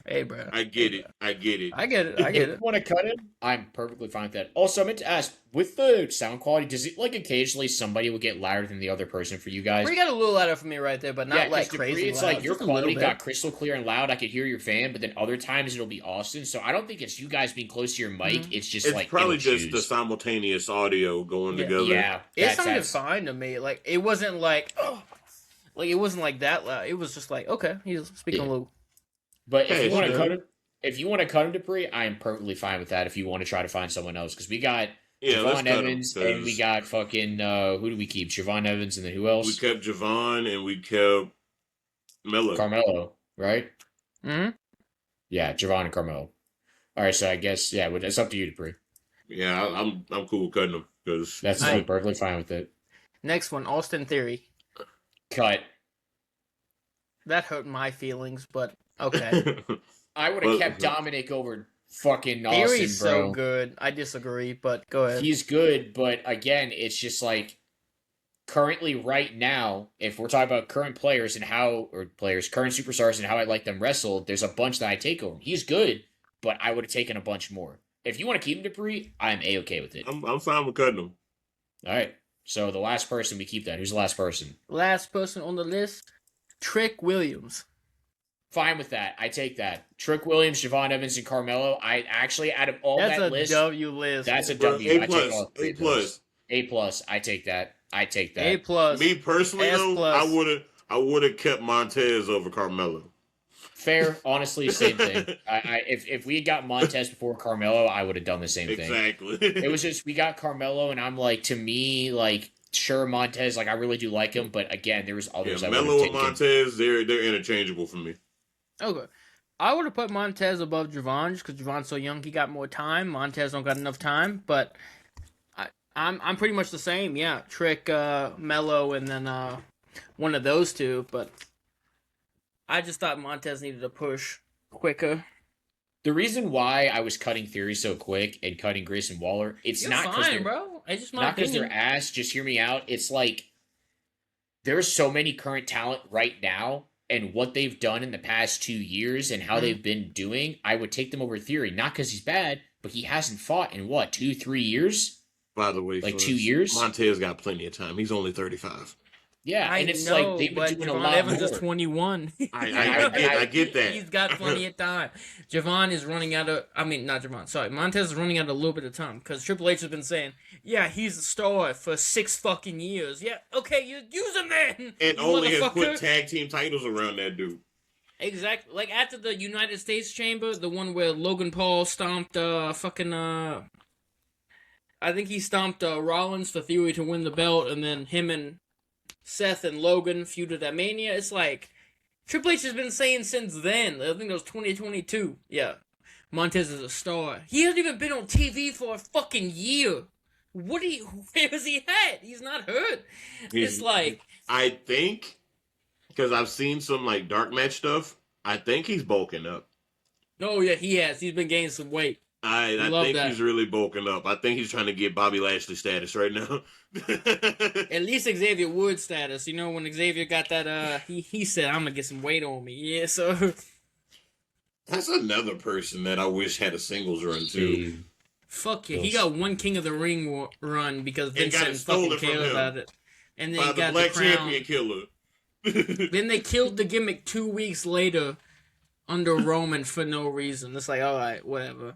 Hey, bro. I get it. I get it. I get it. I If get you it. want to cut him, I'm perfectly fine with that. Also, I meant to ask, with the sound quality, does it like occasionally somebody will get louder than the other person for you guys? Bree got a little louder for me right there, but not Yeah, like because crazy it's loud. like your just a little quality bit. got crystal clear and loud. I could hear your fan, but then other times it'll be Austin. So I don't think it's you guys being close to your mic. Mhm. It's just It's like probably it'll just the choose. simultaneous audio going Yeah. together. Yeah, It sounded that's fine to me. Like it wasn't like like it wasn't like that loud. It was just like okay, he's speaking Yeah. low. But if Hey, you want to sure. cut him, if you want to cut him, Dupree, I am perfectly fine with that. If you want to try to find someone else, because we got Yeah, let's Javon cut him, Evans and we 'cause got fucking who do we keep? Javon Evans and then who else? we kept Javon and we kept Miller. Carmelo, right? Hmm. Yeah, Javon and Carmelo. All right, so I guess yeah, but it's up to you, Dupree. Yeah, I'm cool with cutting them because That's Aye. I'm perfectly fine with it. Next one, Austin Theory. Cut. That hurt my feelings, but okay. I would Well, have kept Dominic over fucking Austin, Theory's bro. so good. I disagree, but go ahead. He's good, but again, it's just like currently right now, if we're talking about current players and how current superstars and how I like them wrestle, there's a bunch that I take over him. He's good, but I would have taken a bunch more. If you want to keep him, Dupree, I'm A-okay with it. I'm fine with cutting them. All right. So the last person, we keep that. Who's the last person? Last person on the list, Trick Williams. Fine with that. I take that. Trick Williams, Javon Evans, and Carmelo. I actually, out of all That's that a list, W list. that's a Bro, W. A I plus, take all three A of those. plus. A plus. I take that. I take that. A plus. Me personally, S though, plus. I would have kept Montez over Carmelo. Fair. Honestly, same thing. If we had got Montez before Carmelo, I would have done the same thing. Exactly. It was just we got Carmelo, and I'm like, to me, like, sure, Montez, like, I really do like him, but again, there was others I would have Melo and taken. Montez, they're interchangeable for me. Okay. I would have put Montez above Javon just because Javon's so young. He got more time. Montez don't got enough time, but I'm pretty much the same. Yeah, Trick, Mello, and then one of those two. But I just thought Montez needed a push quicker. The reason why I was cutting Theory so quick and cutting Grayson Waller, it's You're not because fine, they're bro. It's just my not because opinion. they're ass. Just hear me out. It's like there's so many current talent right now, and what they've done in the past 2 years and how Mhm. they've been doing. I would take them over Theory, not because he's bad, but he hasn't fought in what 2-3 years. By the way, Like fellas, 2 years? Montez got plenty of time. He's only 35. Yeah, I and it's know, like they've been but doing a Javon lot Evans more. is 21. I get that. He's got plenty of time. Javon is running out of. I mean, not Javon. Sorry, Montez is running out of a little bit of time because Triple H has been saying, "Yeah, he's a star for 6 fucking years." Yeah, okay, you use him then. And you only has motherfucker. put tag team titles around that dude. Exactly. Like after the United States Chamber, the one where Logan Paul stomped I think he stomped Rollins for Theory to win the belt, and then him and Seth and Logan feuded at Mania. It's like Triple H has been saying since then. I think it was 2022. Yeah, Montez is a star. He hasn't even been on TV for a fucking year. Where is he at? He's not hurt. It's like I think, because I've seen some like dark match stuff, I think he's bulking up. oh yeah, he has. He's been gaining some weight. I Love think that. he's really bulking up. I think he's trying to get Bobby Lashley status right now. At least Xavier Woods status. You know, when Xavier got that, he said, I'm going to get some weight on me. Yeah, so. That's another person that I wish had a singles run too. Fuck yeah. He got one King of the Ring run because And got Vincent it stolen fucking from cared him. about it. And then By he the got Black the crown. Champion Killer. Then they killed the gimmick 2 weeks later under Roman for no reason. It's like, alright, whatever.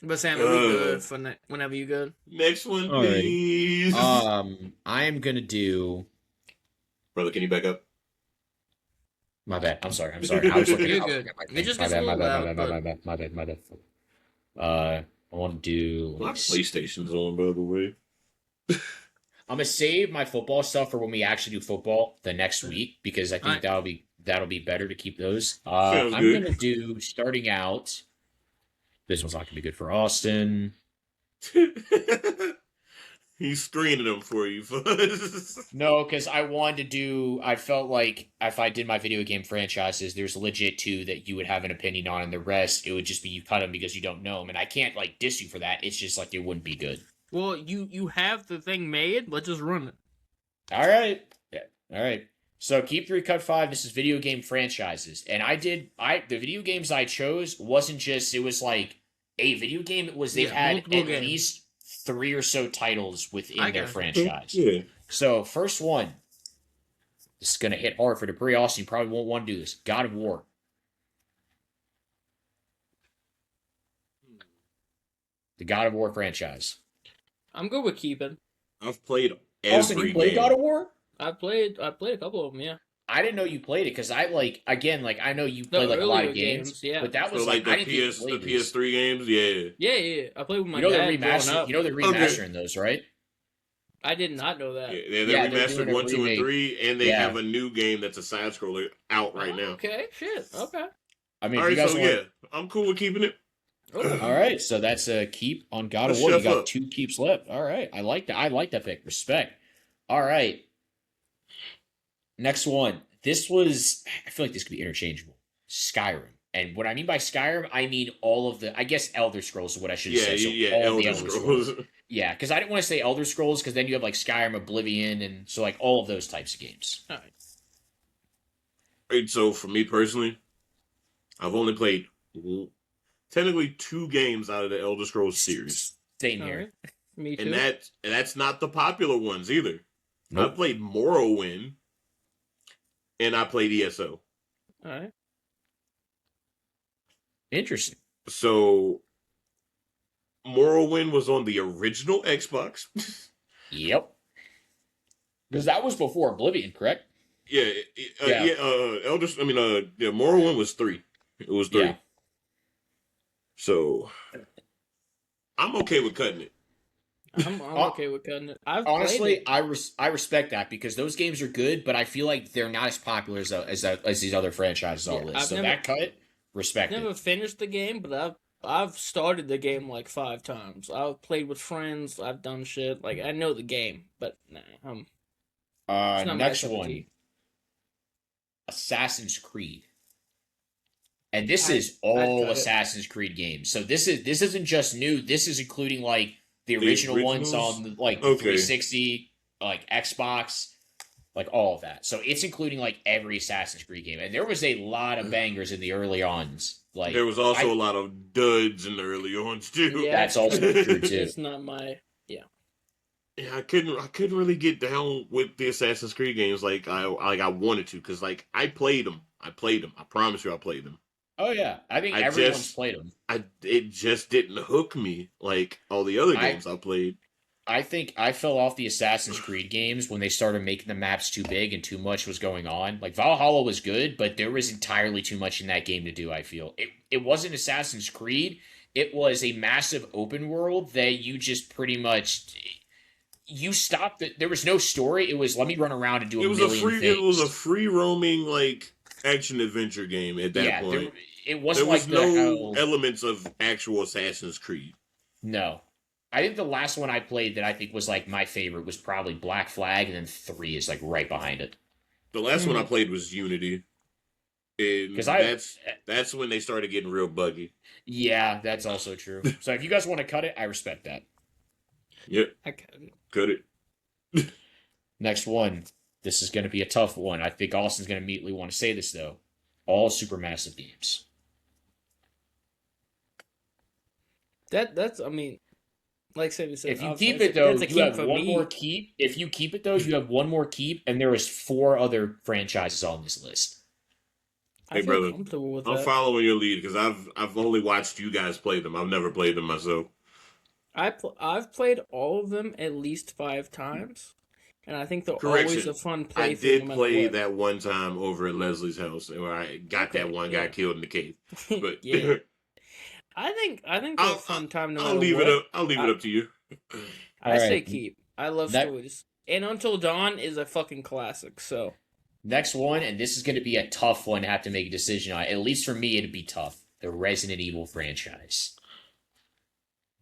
But Sam, we good for whenever you good. Next one, Alright. please. I am gonna do. Brother, can you back up? My bad. I'm sorry. I was looking. You're I was good. looking at my It just my gets bad. a My little bad. loud, My bad. I want to do. My PlayStation's on, by the way. I'm gonna save my football stuff for when we actually do football the next week because I think Alright. that'll be better to keep those. Sounds I'm good. gonna do starting out. This one's not gonna be good for Austin. He's screening them for you, fuzz. No, because I wanted to do. I felt like if I did my video game franchises, there's legit 2 that you would have an opinion on, and the rest it would just be you cut them because you don't know them, and I can't like diss you for that. It's just like it wouldn't be good. Well, you have the thing made. Let's just run it. All right, yeah, all right. So keep 3, cut 5. This is video game franchises, and the video games I chose wasn't just, it was like a video game. It was, they've had multiple at games. least 3 or so titles within I their got you. franchise. Yeah. So first one, this is gonna hit hard for Dupree Austin. You probably won't want to do this. God of War. The God of War franchise. I'm good with keeping. I've played Austin, every you played game. God of War? I played a couple of them. Yeah. I didn't know you played it because I I know you The played like a lot earlier of games, yeah. but that So was like I the didn't think you the played these. PS3 games, yeah. Yeah. I played with my You know dad they're growing remastering. up. You know they're remastering those, right? I did not know that. Yeah, Yeah, they they're remastered doing a 1, 2, and remake. 3, and they Yeah. have a new game that's a side scroller out right now. Okay. Shit. Okay. I mean, All if you right, guys so want. yeah, I'm cool with keeping it. Oh. All right, so that's a keep on God of Let's War. You chef got up. 2 keeps left. All right, I like that. I like that pick. Respect. All right. Next one. This was. I feel like this could be interchangeable. Skyrim. And what I mean by Skyrim, I mean all of the. I guess Elder Scrolls is what I should Yeah, say. So yeah, all the Elder Scrolls. Yeah, because I didn't want to say Elder Scrolls because then you have like Skyrim, Oblivion, and so like all of those types of games. All right. Right, so for me personally, I've only played technically 2 games out of the Elder Scrolls series, Same All here. right. Me too. and that's not the popular ones either. Nope. I played Morrowind, and I played ESO. All right. Interesting. So Morrowind was on the original Xbox. Yep. Because that was before Oblivion, correct? Yeah. Morrowind was 3. It was 3. Yeah. So I'm okay with cutting it. I'm okay with cutting it. I've Honestly, played it. I respect that because those games are good, but I feel like they're not as popular as these other franchises all Yeah, is. I've So never- that cut, respect Never it. finished the game, but I've started the game like 5 times. I've played with friends. I've done shit. Like I know the game, but nah, it's not my Next cup of one, tea. Assassin's Creed, and this I'd is all cut it. Assassin's Creed games. So this isn't just new. This is including like the original ones originals? on like Okay. 360, like Xbox, like all of that. So it's including like every Assassin's Creed game, and there was a lot of bangers in the early ons. Like There was also a lot of duds in the early ones too. Yeah. that's also true too. It's not my. Yeah, I couldn't really get down with the Assassin's Creed games like I wanted to, because like I played them. I promise you, I played them. Oh yeah, I think I everyone's just- played them. It just didn't hook me like all the other games I played. I think I fell off the Assassin's Creed games when they started making the maps too big and too much was going on. Like Valhalla was good, but there was entirely too much in that game to do, I feel. It wasn't Assassin's Creed. It was a massive open world that you just pretty much you stopped it. There was no story. It was let me run around and do It a was million things. It was a free roaming like action adventure game at that point. It There wasn't was like the no hell. elements of actual Assassin's Creed. No. I think the last one I played that I think was like my favorite was probably Black Flag, and then 3 is like right behind it. The last one I played was Unity. And 'Cause that's when they started getting real buggy. Yeah, that's also true. So if you guys want to cut it, I respect that. Yep, I cut it. cut it. Next one. This is going to be a tough one. I think Austin's going to immediately want to say this, though. All Supermassive games. That's I mean, like Sammy said. If you obviously, keep it, though, that's a you keep have for one me. more keep. If you keep it, though, you have one more keep, and there is 4 other franchises on this list. I Hey, feel brother, comfortable with I'm that. following your lead because I've only watched you guys play them. I've never played them myself. I've played all of them at least 5 times, and I think they're Correction. always a fun playthrough. I did no matter play what. that one time over at Leslie's house where I got that one guy yeah. killed in the cave. But yeah, I think they're a fun time. No I'll matter leave what. it up. I'll leave it up to you. I All say right. keep. I love That- stories, and Until Dawn is a fucking classic. So Next one, and this is going to be a tough one to have to make a decision on. At least for me, it'd be tough. The Resident Evil franchise.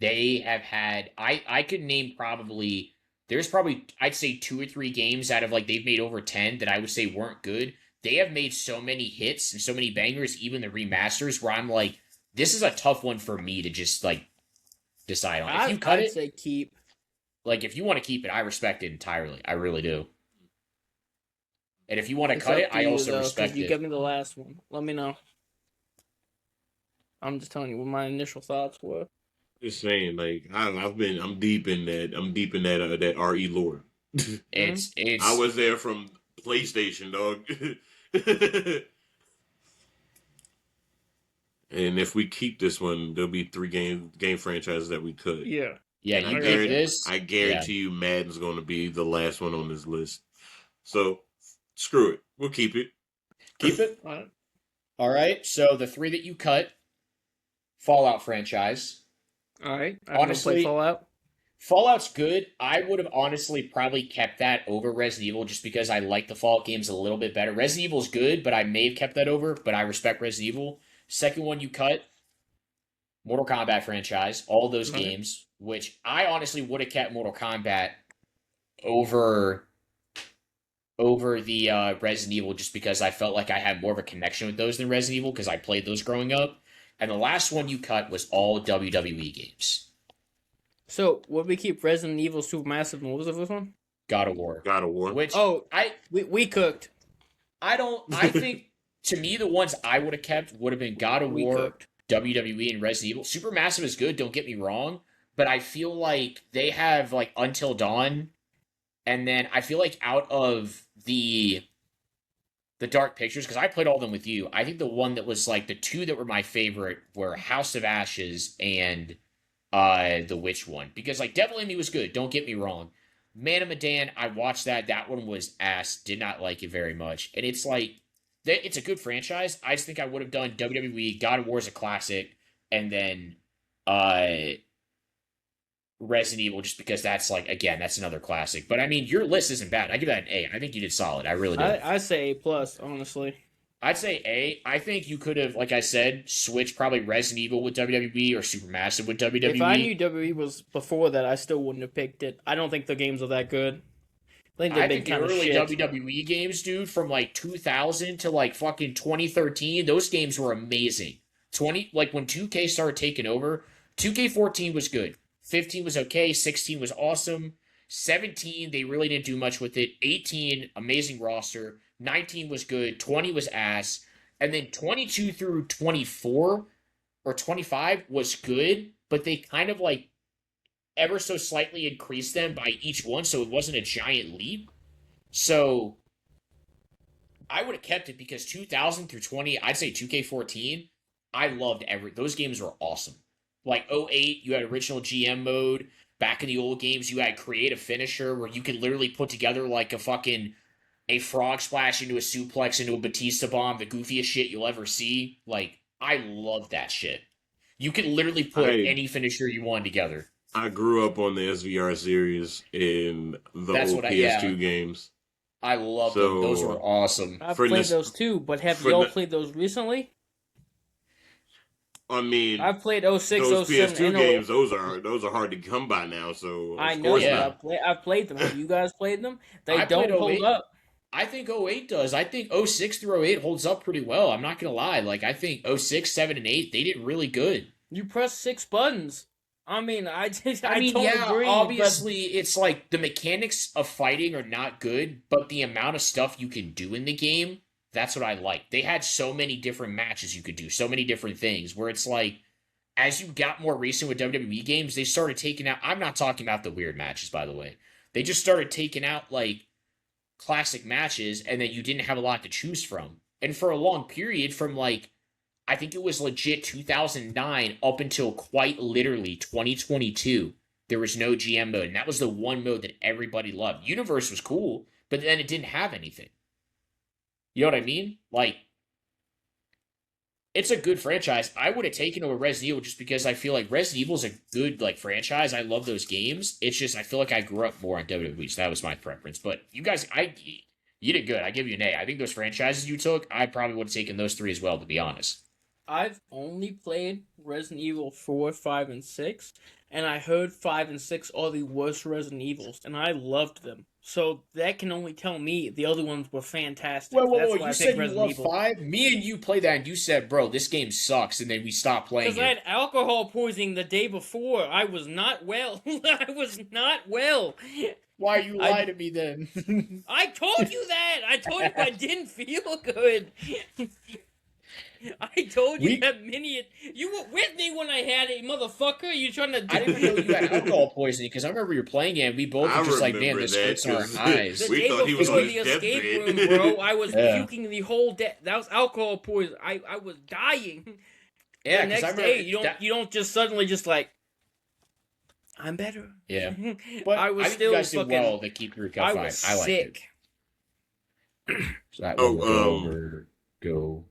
They have had, I could name probably, there's probably, I'd say 2 or 3 games out of like, they've made over 10 that I would say weren't good. They have made so many hits and so many bangers, even the remasters, where I'm like, this is a tough one for me to just like decide on. If you cut I'd it, say keep. like if you want to keep it, I respect it entirely. I really do. And if you want to It's cut up it, to I you, also though, 'cause respect you it. gave me the last one. Let me know. I'm just telling you what my initial thoughts were. Just saying, like I'm deep in that. I'm deep in that RE lore. I It's was there from PlayStation, dog. And if we keep this one, there'll be 3 game franchises that we could. Yeah. yeah, And you I keep gotcha. this. I Yeah, guarantee you, Madden's going to be the last one on this list. So screw it. We'll keep it. keep it. All right. All right. So the 3 that you cut, Fallout franchise. All right. I've never Honestly, played Fallout. Fallout's good. I would have honestly probably kept that over Resident Evil just because I like the Fallout games a little bit better. Resident Evil's good, but I may have kept that over, but I respect Resident Evil. Second one you cut, Mortal Kombat franchise, all those Right. games, which I honestly would have kept Mortal Kombat over the Resident Evil just because I felt like I had more of a connection with those than Resident Evil because I played those growing up. And the last one you cut was all WWE games. So, would we keep Resident Evil Supermassive, and what was the first one? God of War. God of War. Which Oh, we cooked. I think to me the ones I would have kept would have been God of We War, cooked. WWE, and Resident Evil. Supermassive is good, don't get me wrong, but I feel like they have like Until Dawn, and then I feel like out of the Dark Pictures, because I played all of them with you, I think the one that was like the 2 that were my favorite were House of Ashes and the Witch one. Because like Devil in Me was good, don't get me wrong. Man of Medan, I watched that. That one was ass. Did not like it very much. And it's like, it's a good franchise. I just think I would have done WWE, God of War is a classic, and then Resident Evil, just because that's like, again, that's another classic. But I mean, your list isn't bad. I give that an A. I think you did solid. I really do. I say A+, honestly. I'd say A. I think you could have, like I said, switched probably Resident Evil with WWE or Supermassive with WWE. If I knew WWE was before that, I still wouldn't have picked it. I don't think the games are that good. I think they've I been think the kind of early shit. WWE games, dude, from like 2000 to like fucking 2013, those games were amazing. Like when 2K started taking over, 2K14 was good. 15 was okay. 16 was awesome. 17, they really didn't do much with it. 18, amazing roster. 19 was good. 20 was ass. And then 22 through 24 or 25 was good, but they kind of like ever so slightly increased them by each one, so it wasn't a giant leap. So I would have kept it because 2000 through 20, I'd say 2K14, I loved those games were awesome. Like 08, you had original GM mode. Back in the old games, you had create a finisher where you could literally put together like a frog splash into a suplex into a Batista bomb, the goofiest shit you'll ever see. Like, I love that shit. You could literally put any finisher you want together. I grew up on the SVR series in the old PS2 games. I love them. Those were awesome. I've played those too, but have y'all played those recently? I mean, I've played 06, those 07, PS2 and games. Those are hard to come by now. So I know. Yeah. I've played them. Have you guys played them? They I don't played hold 08. up. I think 08 does. I think 06 through 08 holds up pretty well. I'm not gonna lie. Like I think 06, 7, and 8 they did really good. You press 6 buttons. I mean, I don't agree. Obviously, it's like the mechanics of fighting are not good, but the amount of stuff you can do in the game, that's what I like. They had so many different matches you could do, so many different things, where it's like, as you got more recent with WWE games, they started taking out, I'm not talking about the weird matches, by the way. They just started taking out, like, classic matches, and then you didn't have a lot to choose from. And for a long period, from, like, I think it was legit 2009 up until quite literally 2022, there was no GM mode. And that was the one mode that everybody loved. Universe was cool, but then it didn't have anything. You know what I mean? Like, it's a good franchise. I would have taken over Resident Evil just because I feel like Resident Evil is a good like franchise. I love those games. It's just I feel like I grew up more on WWE, so that was my preference. But you guys, you did good. I give you an A. I think those franchises you took, I probably would have taken those 3 as well, to be honest. I've only played Resident Evil 4, 5, and 6, and I heard 5 and 6 are the worst Resident Evils, and I loved them. So that can only tell me the other ones were fantastic. Whoa, you said you loved 5? Me and you played that, and you said, bro, this game sucks, and then we stopped playing it. Because I had alcohol poisoning the day before. I was not well. I was not well. Why you I- lie to me then? I told you that. I told you I didn't feel good. I told you that many. You were with me when I had it, motherfucker. You trying to? I didn't know you had alcohol poisoning because I remember you were playing and we both I were just like, man, remember this that, hurts our 'cause eyes. The We day thought he was before on the his escape room, deathbed. bro, I was Yeah. puking the whole day. That was alcohol poison. I was dying. Yeah, The because I next remember day, you don't just suddenly just like, I'm better. Yeah. But I was think still you guys did fucking. well to keep your I cut was fine. I liked it. sick. So that Oh, one will go.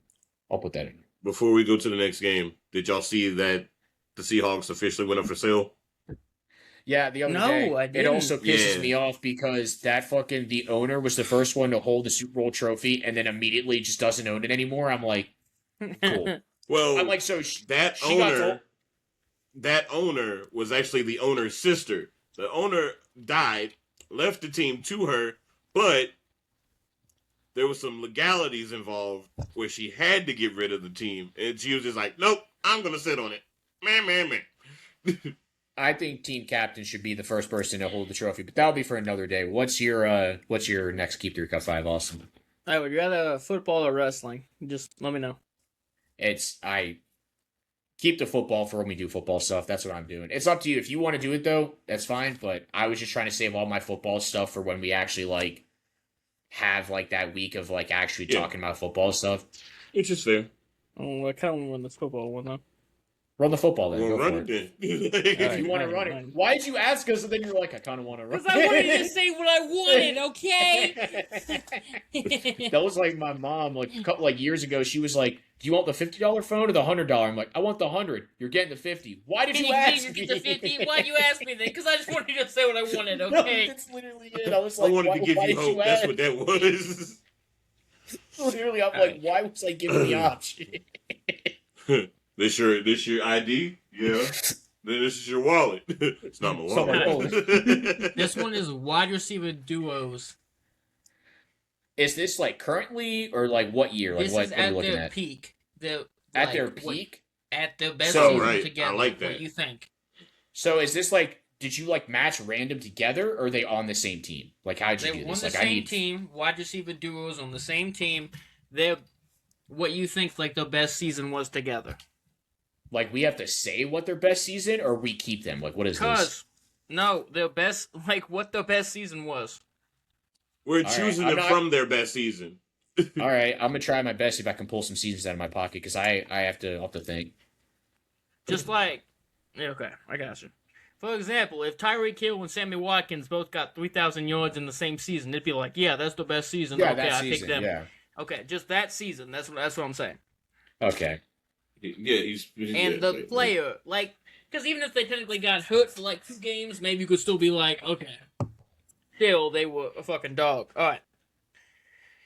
I'll put that in. Before we go to the next game, did y'all see that the Seahawks officially went up for sale? Yeah, the other No, day. I It didn't. also pisses Yeah. me off because the owner was the first one to hold the Super Bowl trophy and then immediately just doesn't own it anymore. I'm like, cool. Well, I'm like, so that she got owner, that owner was actually the owner's sister. The owner died, left the team to her, but there was some legalities involved where she had to get rid of the team, and she was just like, "Nope, I'm gonna sit on it." Man. I think team captain should be the first person to hold the trophy, but that'll be for another day. What's your next keep 3 cut 5, Austin? I would rather football or wrestling. Just let me know. I keep the football for when we do football stuff. That's what I'm doing. It's up to you. If you want to do it though, that's fine. But I was just trying to save all my football stuff for when we actually like have like that week of like actually talking about football stuff. Which is fair. Oh, I kind of want to run this football one, though. Run the football then. Well, Go run for it it. then. If you want to Fine, run it. fine. Why did you ask us and then you're like, I kind of want to run Because I wanted to say what I wanted, okay? That was like my mom, like a couple like years ago. She was like, "Do you want the $50 phone or the $100?" I'm like, "I want the 100. You're getting the 50. Why did Can you you ask get me? the 50? Why'd you ask me then? Because I just wanted to say what I wanted, No, okay? that's literally it. I was I like, wanted why, to give why you did hope. you That's ask? what that was. Literally, I'm like, why was I given the option? This your ID? Yeah. Then this is your wallet. It's not my It's not my wallet. This one is wide receiver duos. Is this like currently or like what year? Like This what is are we at looking their at? peak. At their peak? At their best So- season Right, I together. like What that. you think? So is this like, did you like match random together or are they on the same team? Like, how'd you They do won this? the Like, I same need. team, wide receiver duos on the same team. They're what you think like their best season was together. Like, we have to say what their best season or we keep them? Like, what is this? Cause no, their best like what their best season was. We're right, choosing I'm them not- from their best season. All right, I'm gonna try my best see if I can pull some seasons out of my pocket because I'll have to think. Just like okay, I got you. For example, if Tyreek Hill and Sammy Watkins both got 3,000 yards in the same season, it'd be like, yeah, that's the best season. Yeah, okay, that I season. pick them. Yeah. Okay, just that season. That's what I'm saying. Okay. Yeah, he's And the player, like, because even if they technically got hurt for like 2 games, maybe you could still be like, okay, still they were a fucking dog. All right.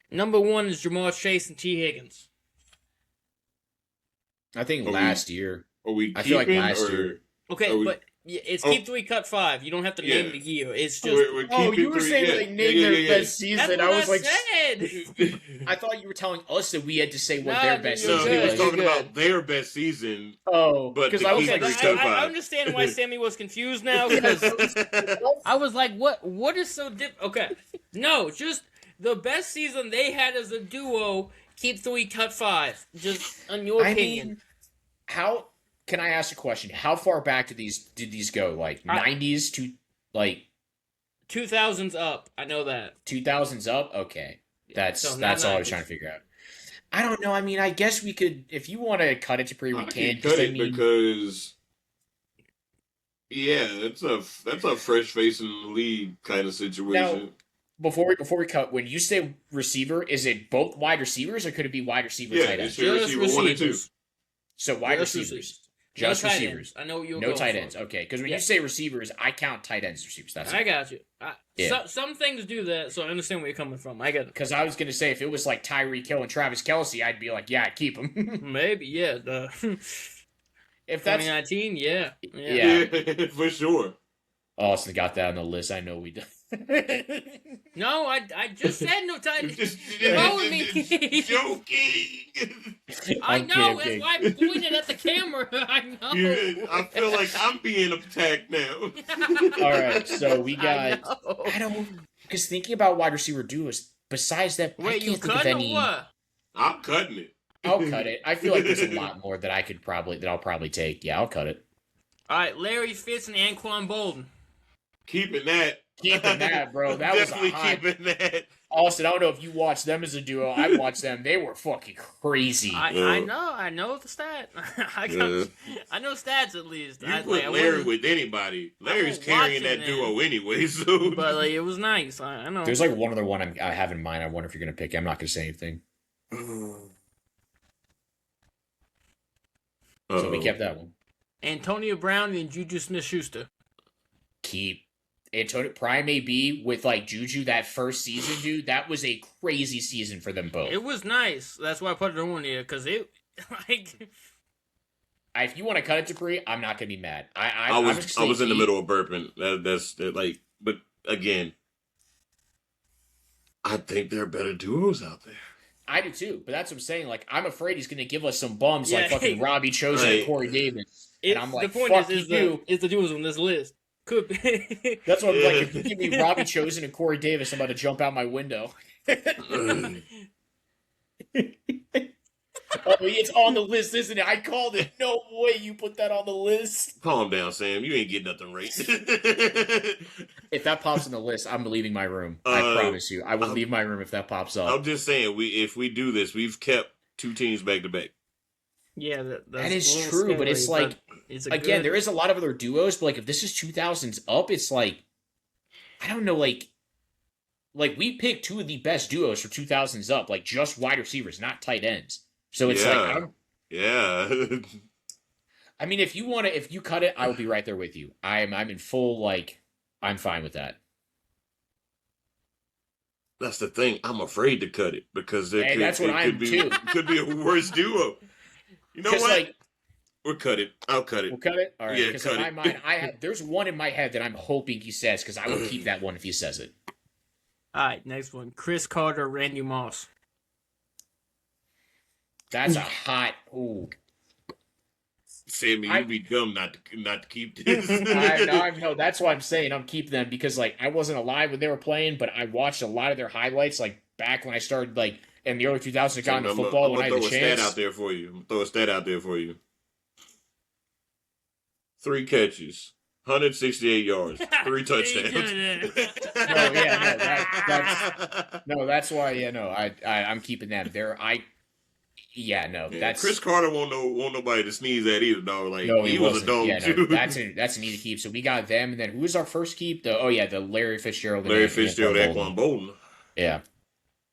Number 1 is Jamar Chase and T. Higgins. I think Are we- last year. Are we I feel like keeping last or year- Okay, Are we- but it's Oh. keep 3, cut 5. You don't have to Yeah. name the year. It's just we're Oh, keeping you were three- saying yeah, like name yeah, their yeah, best that's season. what I was like, said. I thought you were telling us that we had to say what No, their no, best you're No, season he was good. was. talking about their best season. Oh, But because the I was keep like, three, I, cut I five. understand why Sammy was confused now because I was like, what is so Okay, no, just the best season they had as a duo. Keep 3, cut 5. Just in your I opinion. mean, how can I ask a question? How far back did these go? Like 90s to like 2000s up. I know that. 2000s up? Okay, that's So not that's all I was 90s. trying to figure out. I don't know. I mean, I guess we could, if you want to cut it to pre, we I can. can cut I it mean, because yeah, that's a fresh face in the league kind of situation. before we cut, when you say receiver, is it both wide receivers or could it be wide receiver Yeah, tight it's ends? your Just receiver 1 and 2. receivers. So wide Just receivers. receivers. Just no tight receivers. ends. I know what you're No going tight for. ends. Okay, because when Yeah. you say receivers, I count tight ends as receivers. That's I got you. Yeah. Some things do that, so I understand where you're coming from. I get it. because I was gonna say if it was like Tyreek Hill and Travis Kelce, I'd be like, yeah, keep him. Maybe, yeah. If that's 2019, yeah. Yeah. Yeah, for sure. Austin got that on the list. I know we did. No, I just said no time. Just Roll with me. joking. I I'm know. kidding. That's why I pointed at the camera. I know. I feel like I'm being attacked now. All right, so we I got. know. I don't because thinking about wide receiver duos. Besides that, I Wait, you can't think of cutting any. or what? I'm cutting it. I'll cut it. I feel like there's a lot more that I'll probably take. Yeah, I'll cut it. All right, Larry Fitz and Anquan Bolden. Keeping that. Keeping that, bro. That was a Definitely hot. keeping that. Austin, I don't know if you watched them as a duo. I watched them. They were fucking crazy. I know the stat. I know stats at least. You put Larry with anybody. Larry's carrying that duo anyway, so. But like, it was nice. I know. There's like one other one I have in mind. I wonder if you're gonna pick it. I'm not gonna say anything. So we kept that one. Antonio Brown and Juju Smith-Schuster. Keep Antonio Prime AB with like Juju that first season, dude. That was a crazy season for them both. It was nice. That's why I put it on here because it like. If you want to cut it to Bree, I'm not gonna be mad. I was in the middle of burping. That's like, but again, I think there are better duos out there. I do too, but that's what I'm saying. Like, I'm afraid he's gonna give us some bums like Yeah. fucking Robbie Chosen and Corey Davis. And I'm like, the point fuck is you. the duos on this list. Could be. That's what I'm like. If you give me Robbie Chosen and Corey Davis, I'm about to jump out my window. Oh, it's on the list, isn't it? I called it. No way you put that on the list. Calm down, Sam. You ain't getting nothing right. If that pops on the list, I'm leaving my room. I promise you. I will leave my room if that pops up. I'm just saying, if we do this, we've kept two teams back to back. Yeah, that is true, but it's like, again, there is a lot of other duos, but like if this is 2000s up, it's like, I don't know, like we picked two of the best duos for 2000s up, like just wide receivers, not tight ends. So it's yeah. I mean, if you cut it, I will be right there with you. I'm in full, like, I'm fine with that. That's the thing. I'm afraid to cut it because Too. Could be a worse duo. You know what? Like, we'll cut it. I'll cut it. We'll cut it? All right. Yeah, because cut in my it. mind, there's one in my head that I'm hoping he says, because I will keep that one if he says it. All right, next one. Chris Carter, Randy Moss. That's a hot... Ooh. Sammy, you'd be dumb not to keep this. No, that's why I'm saying I'm keeping them, because, like, I wasn't alive when they were playing, but I watched a lot of their highlights, like, back when I started, like, in the early 2000s, I got into football when I had the chance. I'm gonna throw a stat out there for you. 3 catches, 168 yards, 3 touchdowns. That's why. I'm keeping them. That's Chris Carter won't nobody to sneeze at either, dog. Like he was a dog too. That's an easy keep. So we got them, and then who was our first keep? The Larry Fitzgerald. Anquan Bolden. Yeah.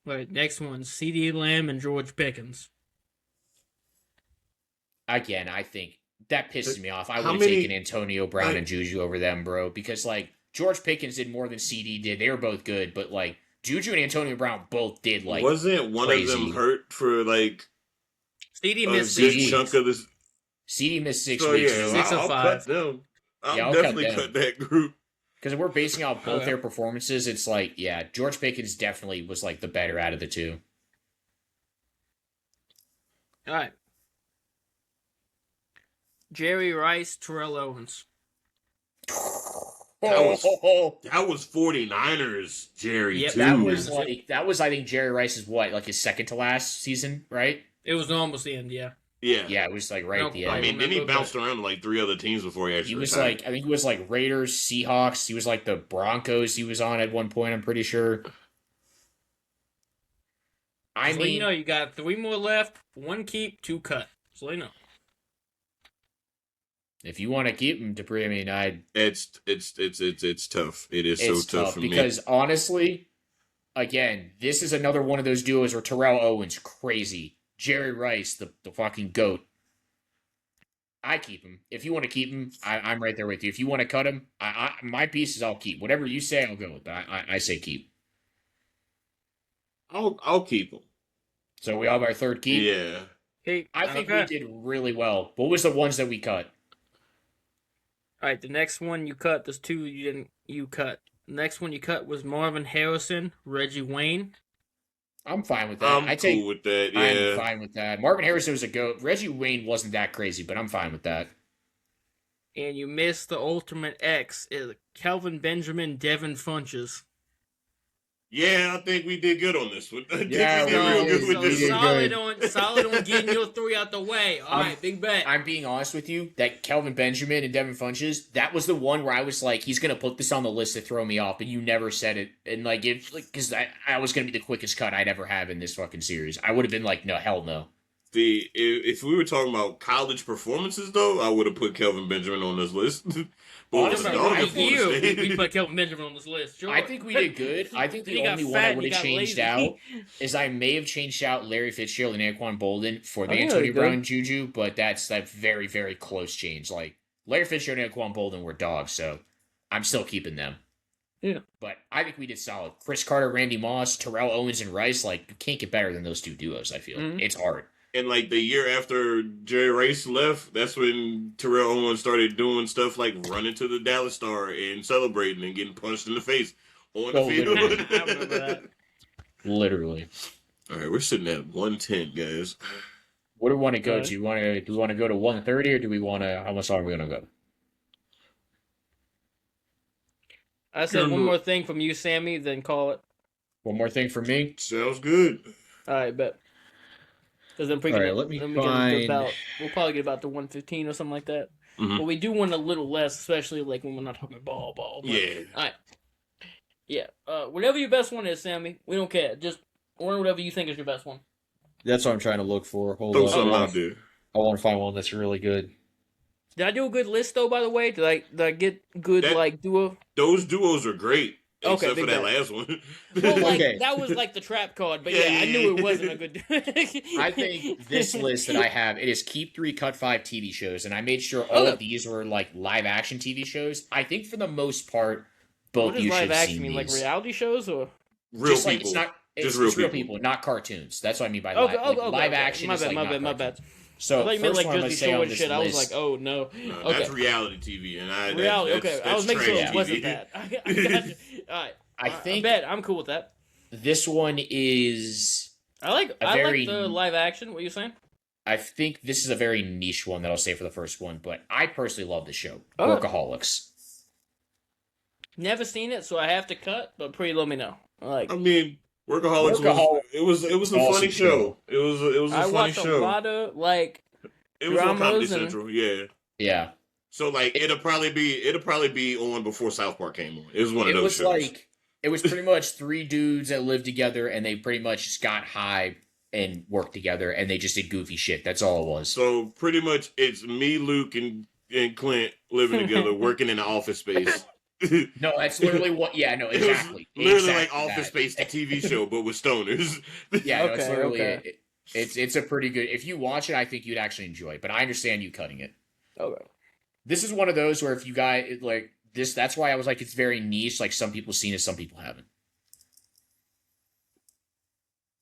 Right, next one, CeeDee Lamb and George Pickens. Again, I think that pisses me off. I would have taken Antonio Brown and Juju over them, bro, because like George Pickens did more than CD did. They were both good, but like Juju and Antonio Brown both did like wasn't one crazy. of them hurt for like CD missed a 6 good chunk of this? CD missed 6 weeks. Yeah, 6 I'll 5. cut them. I'll definitely cut that group. Because if we're basing out both their performances, it's like, yeah, George Pickens definitely was like the better out of the two. All right. Jerry Rice, Terrell Owens. That was 49ers, Jerry. Yep, too. That was I think Jerry Rice's his second to last season, right? It was almost the end, yeah. Yeah, it was like right at the end. I mean, then he bounced around to like 3 other teams before he actually retired. I think he was like Raiders, Seahawks. He was like the Broncos. He was on at one point. I'm pretty sure. You got 3 more left. 1 keep, 2 cut. So you know. If you want to keep him, Dupree, I mean, it's tough. It is so tough for me because honestly, again, this is another one of those duos where Terrell Owens crazy. Jerry Rice, the fucking GOAT. I keep him. If you want to keep him, I'm right there with you. If you want to cut him, my pieces I'll keep. Whatever you say, I'll go with. I say keep. I'll keep him. So we all have our third keep? Yeah. Hey, I think we did really well. What was the ones that we cut? All right, the next one you cut. There's 2 you cut. Next one you cut was Marvin Harrison, Reggie Wayne. I'm fine with that. I'm cool with that. Yeah. I'm fine with that. Marvin Harrison was a goat. Reggie Wayne wasn't that crazy, but I'm fine with that. And you missed the Ultimate X, is Kelvin Benjamin, Devin Funches. Yeah, I think we did good on this one. I think Yeah, we did real good with this one. solid on getting your 3 out the way. All right, big bet. I'm being honest with you. That Kelvin Benjamin and Devin Funches, that was the one where I was like, he's gonna put this on the list to throw me off, but you never said it. And like, because I was gonna be the quickest cut I'd ever have in this fucking series. I would have been like, no, hell no. See, if we were talking about college performances, though, I would have put Kelvin Benjamin on this list. But Honestly, we put Kelvin Benjamin on this list. Sure. I think we did good. I think the only one I would have changed out is I may have changed out Larry Fitzgerald and Anquan Bolden for the Antonio Brown Juju, but that's a very, very close change. Like, Larry Fitzgerald and Anquan Bolden were dogs, so I'm still keeping them. Yeah. But I think we did solid. Chris Carter, Randy Moss, Terrell Owens, and Rice, like, you can't get better than those two duos, I feel. Mm-hmm. It's hard. And like the year after Jerry Rice left, that's when Terrell Owens started doing stuff like running to the Dallas Star and celebrating and getting punched in the face on the field. I remember that. Literally. All right, we're sitting at 110, guys. What do we want to go to? Do we want to go to 130 or do we want to? How much are we going to go? I said one more thing from you, Sammy, then call it. One more thing from me. Sounds good. All right, bet. Because then we'll probably get about to 115 or something like that. Mm-hmm. But we do want a little less, especially like when we're not talking ball. But, yeah. All right. Yeah. Whatever your best one is, Sammy, we don't care. Just order whatever you think is your best one. That's what I'm trying to look for. Throw something out there. I want to find one that's really good. Did I do a good list though? By the way, did I get good duo? Those duos are great. Okay, except for that last one. Well, that was like the trap card, but I knew it wasn't a good. I think this list that I have, it is keep 3, cut 5 TV shows, and I made sure all of these were like live action TV shows. I think for the most part, both you should see these. What does live action mean? Like reality shows or real just people? Like, it's real people, not cartoons. That's what I mean by live action. My bad. So I meant like Jersey Shore and shit. I was like, oh no. That's reality TV, and reality. That's I was making sure it wasn't TV. that. I got you. All right. I bet I'm cool with that. This one is. I like the live action. What are you saying? I think this is a very niche one that I'll say for the first one, but I personally love the show. Workaholics. Never seen it, so I have to cut. But please let me know. I mean, Workaholics was a funny show. It was a funny show. I watched a lot of it was on Comedy Central. Yeah. So like it'll probably be on before South Park came on. It was one of those shows. It was pretty much 3 dudes that lived together, and they pretty much just got high and worked together, and they just did goofy shit. That's all it was. So pretty much it's me, Luke, and Clint living together, working in an office space. No, that's literally what. Yeah, no, exactly. Literally like Office Space, the TV show, but with stoners. Yeah, no, it's literally it. It's a pretty good. If you watch it, I think you'd actually enjoy it. But I understand you cutting it. Okay. This is one of those where if you guys like this, that's why I was like, it's very niche. Like some people seen it, some people haven't.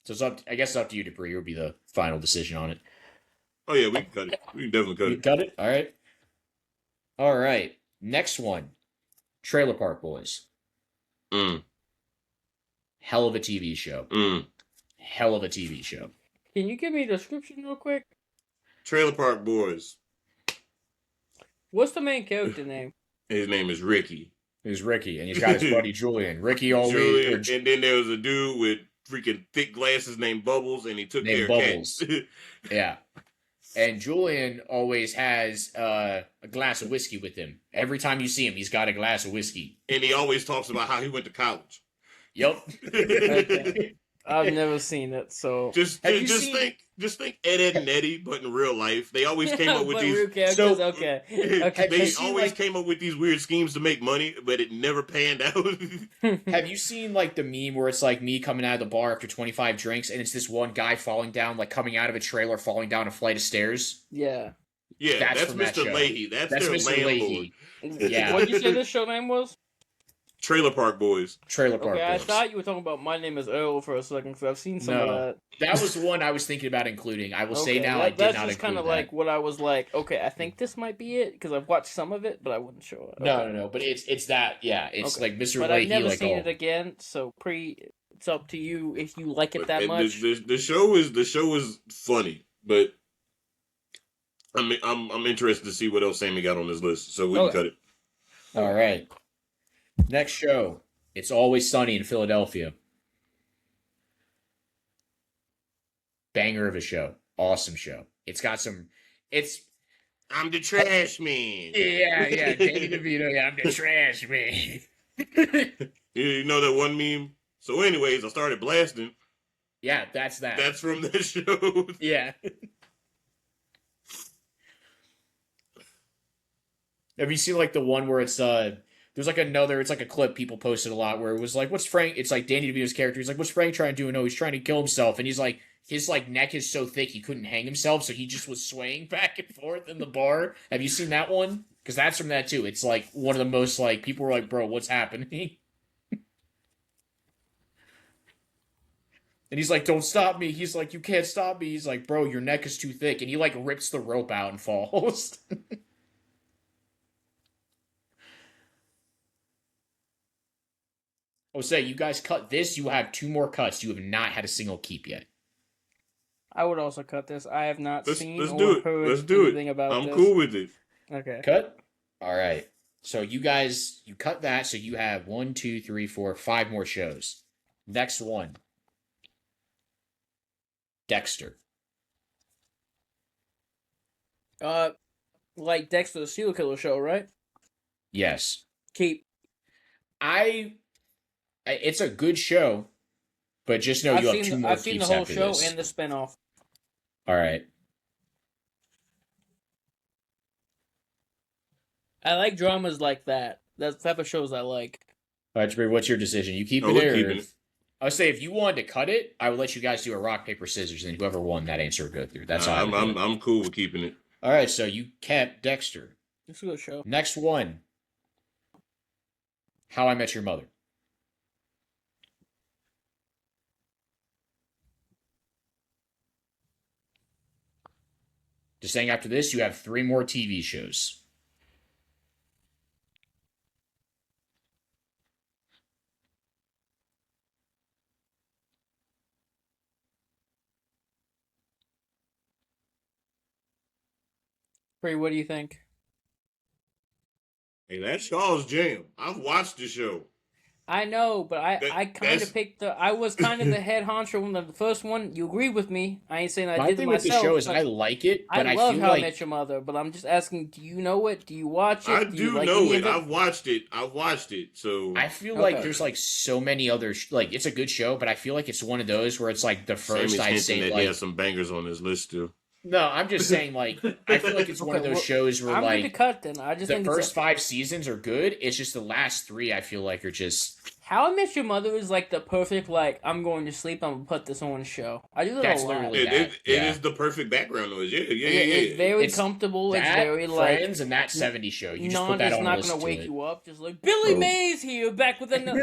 So it's up. I guess it's up to you, Dupree. It would be the final decision on it. Oh yeah, we can cut it. We can definitely cut it. Cut it. All right. All right. Next one. Trailer Park Boys. Hell of a TV show. Hell of a TV show. Can you give me a description real quick? Trailer Park Boys. What's the main character name? His name is Ricky. He's Ricky, and he's got his buddy Julian. Ricky always... and then there was a dude with freaking thick glasses named Bubbles, and he took care of cats. Yeah. And Julian always has a glass of whiskey with him. Every time you see him, he's got a glass of whiskey. And he always talks about how he went to college. Yep. Okay. I've never seen it, so just think Ed and Eddie, but in real life, they always came up with these real characters. Okay. They always came up with these weird schemes to make money, but it never panned out. Have you seen like the meme where it's like me coming out of the bar after 25 drinks, and it's this one guy falling down, like coming out of a trailer, falling down a flight of stairs? Yeah. Yeah, that's Mr. Leahy. That's their Mr. landlord. Leahy. Yeah. What did you say this show name was? Trailer Park Boys. Trailer Park Okay, I Boys. thought you were talking about My Name is Earl for a second, because I've seen some of No, that. that was the one I was thinking about including. I will say now I did that's not just kind include of that. like what I was like, okay, I think this might be it, because I've watched some of it, but I wasn't sure. No, but it's that. Yeah, it's Okay. like Mr. But I've Leahy, never like seen all. it again, so it's up to you if you like it that And much. the show is funny, but I'm interested to see what else Sammy got on his list, so we can cut it. All right. Next show. It's Always Sunny in Philadelphia. Banger of a show. Awesome show. It's got some. It's. I'm the trash man. Yeah. Danny DeVito. Yeah, I'm the trash man. You know that one meme? So, anyways, I started blasting. Yeah, that's that. That's from that show. Yeah. Have you seen like the one where it's there's like it's like a clip people posted a lot where it was like, what's Frank? It's like Danny DeVito's character. He's like, what's Frank trying to do? No, he's trying to kill himself. And he's like, his like neck is so thick he couldn't hang himself, so he just was swaying back and forth in the bar. Have you seen that one? Because that's from that too. It's like one of the most like people were like, bro, what's happening? And he's like, don't stop me. He's like, you can't stop me. He's like, bro, your neck is too thick. And he like rips the rope out and falls. Jose, you guys cut this. You have 2 more cuts. You have not had a single keep yet. I would also cut this. I have not seen Let's or do it. heard Let's do anything it. about I'm this. cool with it. Okay. Cut? All right. So you guys, you cut that. So you have 1, 2, 3, 4, 5 more shows. Next one. Dexter. Like Dexter the Serial Killer show, right? Yes. Keep. It's a good show, but just know you have 2 more I've seen the keeps whole after show this. and the spinoff. All right. I like dramas like that. That's the type of shows I like. All right, Jabir, what's your decision? You keep Oh, it we're there? keeping it. I would say if you wanted to cut it, I would let you guys do a rock, paper, scissors, and whoever won that answer would go through. That's how I would do it. I'm cool with keeping it. All right, so you kept Dexter. It's a good show. Next one. How I Met Your Mother. Just saying after this, you have 3 more TV shows. Bree, what do you think? Hey, that's Charles' jam. I've watched the show. I know, but I kind of picked I was kind of the head honcho on the first one. You agree with me? I ain't saying I My did it thing with myself. the show is but I like it, but I love feel How I like Met Your Mother, but I'm just asking, do you know it? Do you watch it? I you do like know any it. of I've watched it. So I feel Okay. like there's like so many other like it's a good show, but I feel like it's one of those where it's like the first Sammy's I'd hinting say that like he has some bangers on his list too. no, I'm just saying like I feel like it's one of Okay, those well, shows where I'm going to like cut then. I just the think first 5 seasons are good. It's just the last 3 I feel like are just How I Met Your Mother is like the perfect like I'm going to sleep. I'm gonna put this on show. I do that That's a lot. literally It yeah. is the perfect background noise. Yeah. It's very It's comfortable. It's that, very like Friends and that 70s show. You just put none that that's on not list gonna to wake it. you up. Just like Billy Bro. Mays here, back with another.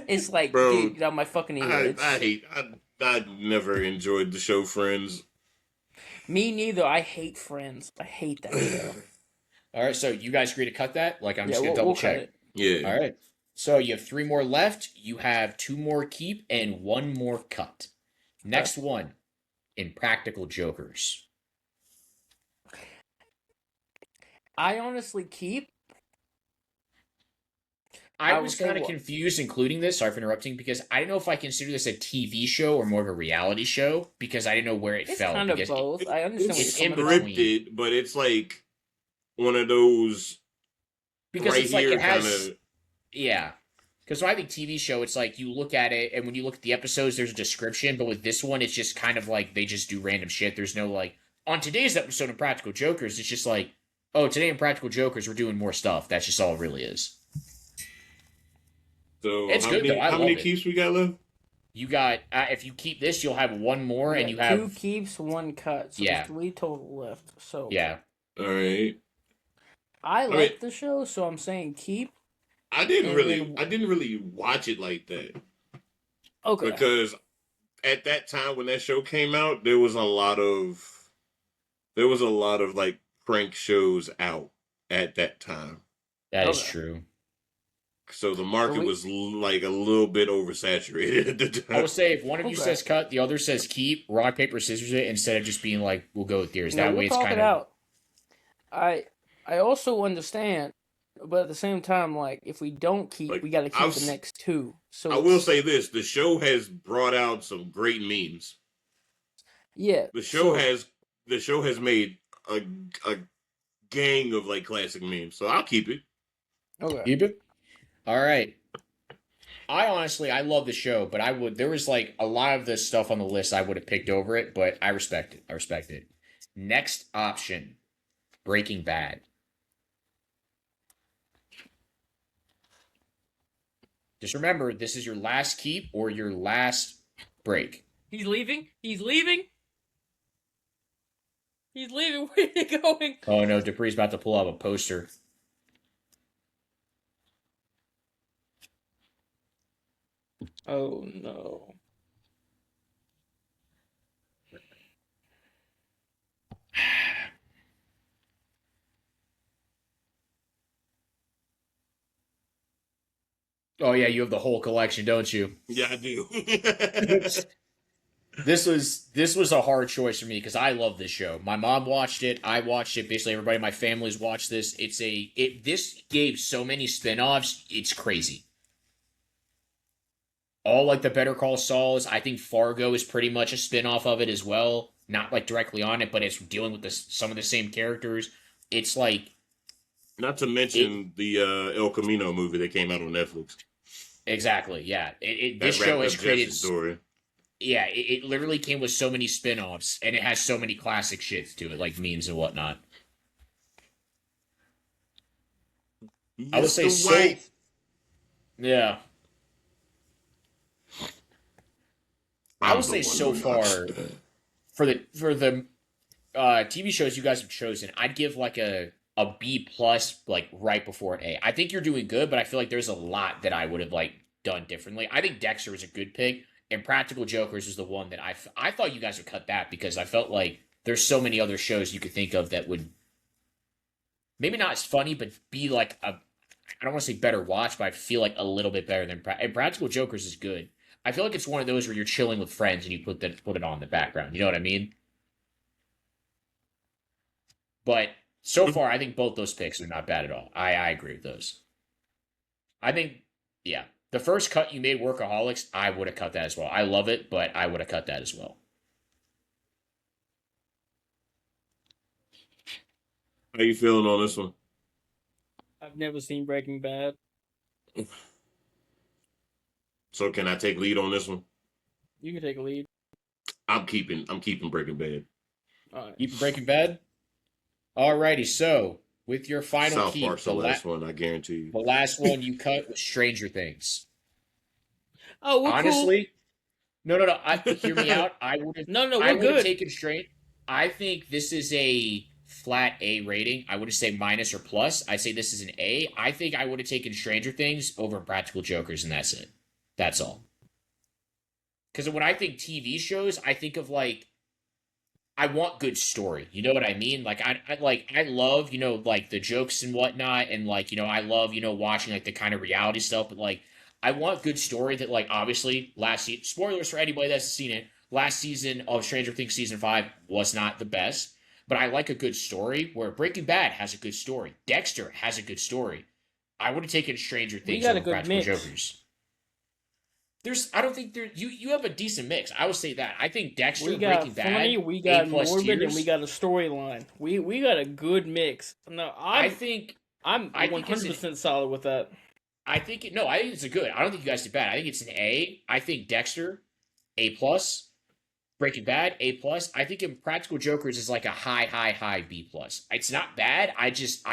It's like, Bro, dude, get out my fucking ear. I never enjoyed the show Friends. Me neither. I hate Friends. I hate that show. All right, so you guys agree to cut that? Like I'm just Yeah, gonna we'll double cut check. it. Yeah. All right. So you have 3 more left. You have 2 more keep and 1 more cut. Next one, Impractical Jokers. I honestly keep. I I was will say kind of what- confused including this. Sorry for interrupting, because I didn't know if I consider this a TV show or more of a reality show because I didn't know where it It's fell. kind of because both. I understand what it's you're coming from. Scripted, but it's like one of those because right it's like here it has kind of. yeah. Because when I think TV show, it's like you look at it and when you look at the episodes, there's a description. But with this one, it's just kind of like they just do random shit. There's no like on today's episode of Practical Jokers, it's just like, oh, today in Practical Jokers, we're doing more stuff. That's just all it really is. So It's how good, many, though. I how many love it. keeps we got left? You got if you keep this, you'll have 1 more, and you Yeah, 2 have keeps, 1 cut. So Yeah. there's 3 total left. So yeah. All right. I All like right. the show, so I'm saying keep. I didn't really watch it like that Okay. because at that time when that show came out, there was a lot of like prank shows out at that time. That is Okay. true. So the market was like a little bit oversaturated at the time. I would say if one of you Okay. says cut, the other says keep, rock, paper, scissors it, instead of just being like, we'll go with yours. No, That we'll way it's talk kind it of... out. I also understand, but at the same time, like if we don't keep, Like, we got to keep the next two. So I will say this: the show has brought out some great memes. yeah, The show has made a gang of like classic memes. So I'll keep it. Okay. Keep it? All right. I love the show, but there was like a lot of the stuff on the list I would have picked over it, but I respect it. I respect it. Next option, Breaking Bad. Just remember, this is your last keep or your last break. He's leaving. He's leaving. He's leaving. Where are you going? Oh no, Dupree's about to pull up a poster. Oh no. Oh yeah, you have the whole collection, don't you? Yeah, I do. This was a hard choice for me because I love this show. My mom watched it. I watched it. Basically, everybody in my family's watched this. This gave so many spin-offs. It's crazy. All like the Better Call Sauls. I think Fargo is pretty much a spin-off of it as well. Not like directly on it, but it's dealing with some of the same characters. It's like... Not to mention the El Camino movie that came out on Netflix. Exactly, yeah. This show has created... story. Yeah, it literally came with so many spin-offs, and it has so many classic shits to it, like memes and whatnot. I would say so... Yeah. I would say so far, for the TV shows you guys have chosen, I'd give like a B plus, like right before an A. I think you're doing good, but I feel like there's a lot that I would have like done differently. I think Dexter was a good pick, and Practical Jokers was the one that I thought you guys would cut that because I felt like there's so many other shows you could think of that would maybe not as funny, but be like I don't want to say better watch, but I feel like a little bit better than and Practical Jokers is good. I feel like it's one of those where you're chilling with friends and you put it on in the background. You know what I mean? But so far, I think both those picks are not bad at all. I agree with those. I think, yeah. The first cut you made, Workaholics, I would have cut that as well. I love it, but I would have cut that as well. How you feeling on this one? I've never seen Breaking Bad. So can I take lead on this one? You can take a lead. I'm keeping Breaking Bad. All right. Keep Breaking Bad? Alrighty, so with your final South keep, Park's the last one, I guarantee you. the last one you cut was Stranger Things. Oh, we're Honestly, no. Hear me out. I would have. No, I we're would have good. taken straight. I think this is a flat A rating. I wouldn't say minus or plus. I say this is an A. I think I would have taken Stranger Things over Practical Jokers, and that's it. That's all. Because when I think TV shows, I think of like I want good story. You know what I mean? Like I love, like the jokes and whatnot, and like, I love, watching like the kind of reality stuff, but like I want good story that like obviously last season, spoilers for anybody that's seen it, last season of Stranger Things season 5 was not the best, but I like a good story where Breaking Bad has a good story. Dexter has a good story. I would have taken Stranger Things got a over good Practical mix. Jokers. I don't think you have a decent mix. I will say that. I think Dexter, We got Breaking funny, Bad, we got A+ morbid, and tiers. we got a storyline. We got a good mix. No, I think I'm I think it's 100% solid with that. I think it's a good. I don't think you guys did bad. I think it's an A. I think Dexter, A plus. Breaking Bad, A plus. I think Impractical Jokers is like a high B plus. It's not bad. I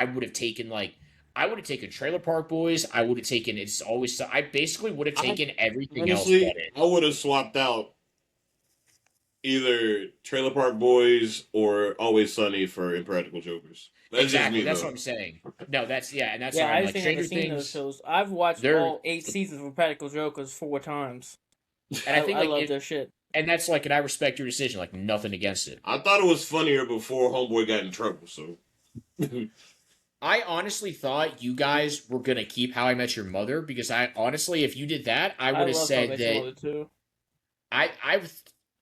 would have taken Trailer Park Boys. I would have taken It's Always. I basically would have taken everything Honestly, else but it. I would have swapped out either Trailer Park Boys or Always Sunny for Impractical Jokers. That's Exactly. just me, That's though. what I'm saying. No, that's and that's Yeah, what I'm I like. just haven't Stranger seen those Things. shows. I've watched They're all 8 seasons of Practical Jokers 4 times. and I think I like love it, their shit. and that's like, and I respect your decision. Like nothing against it. I thought it was funnier before Homeboy got in trouble, so. I honestly thought you guys were gonna keep How I Met Your Mother because I honestly, if you did that, I would have love How I said Met Your that Mother too.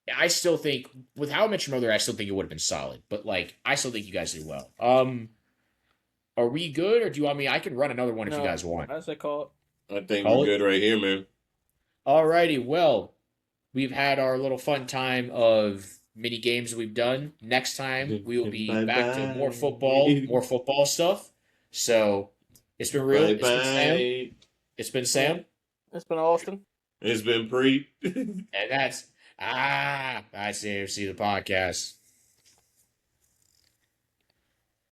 I still think with How I Met Your Mother, I still think it would have been solid. But like, I still think you guys did well. Are we good, or do you want me? I can run another one if you guys want. As I call I think Call we're it? good right here, man. Alrighty, well, we've had our little fun time of mini games we've done. Next time we will be back to more football stuff. So it's been real. It's been Sam. It's been Sam. It's been Austin. It's been Preet. And that's I see the podcast.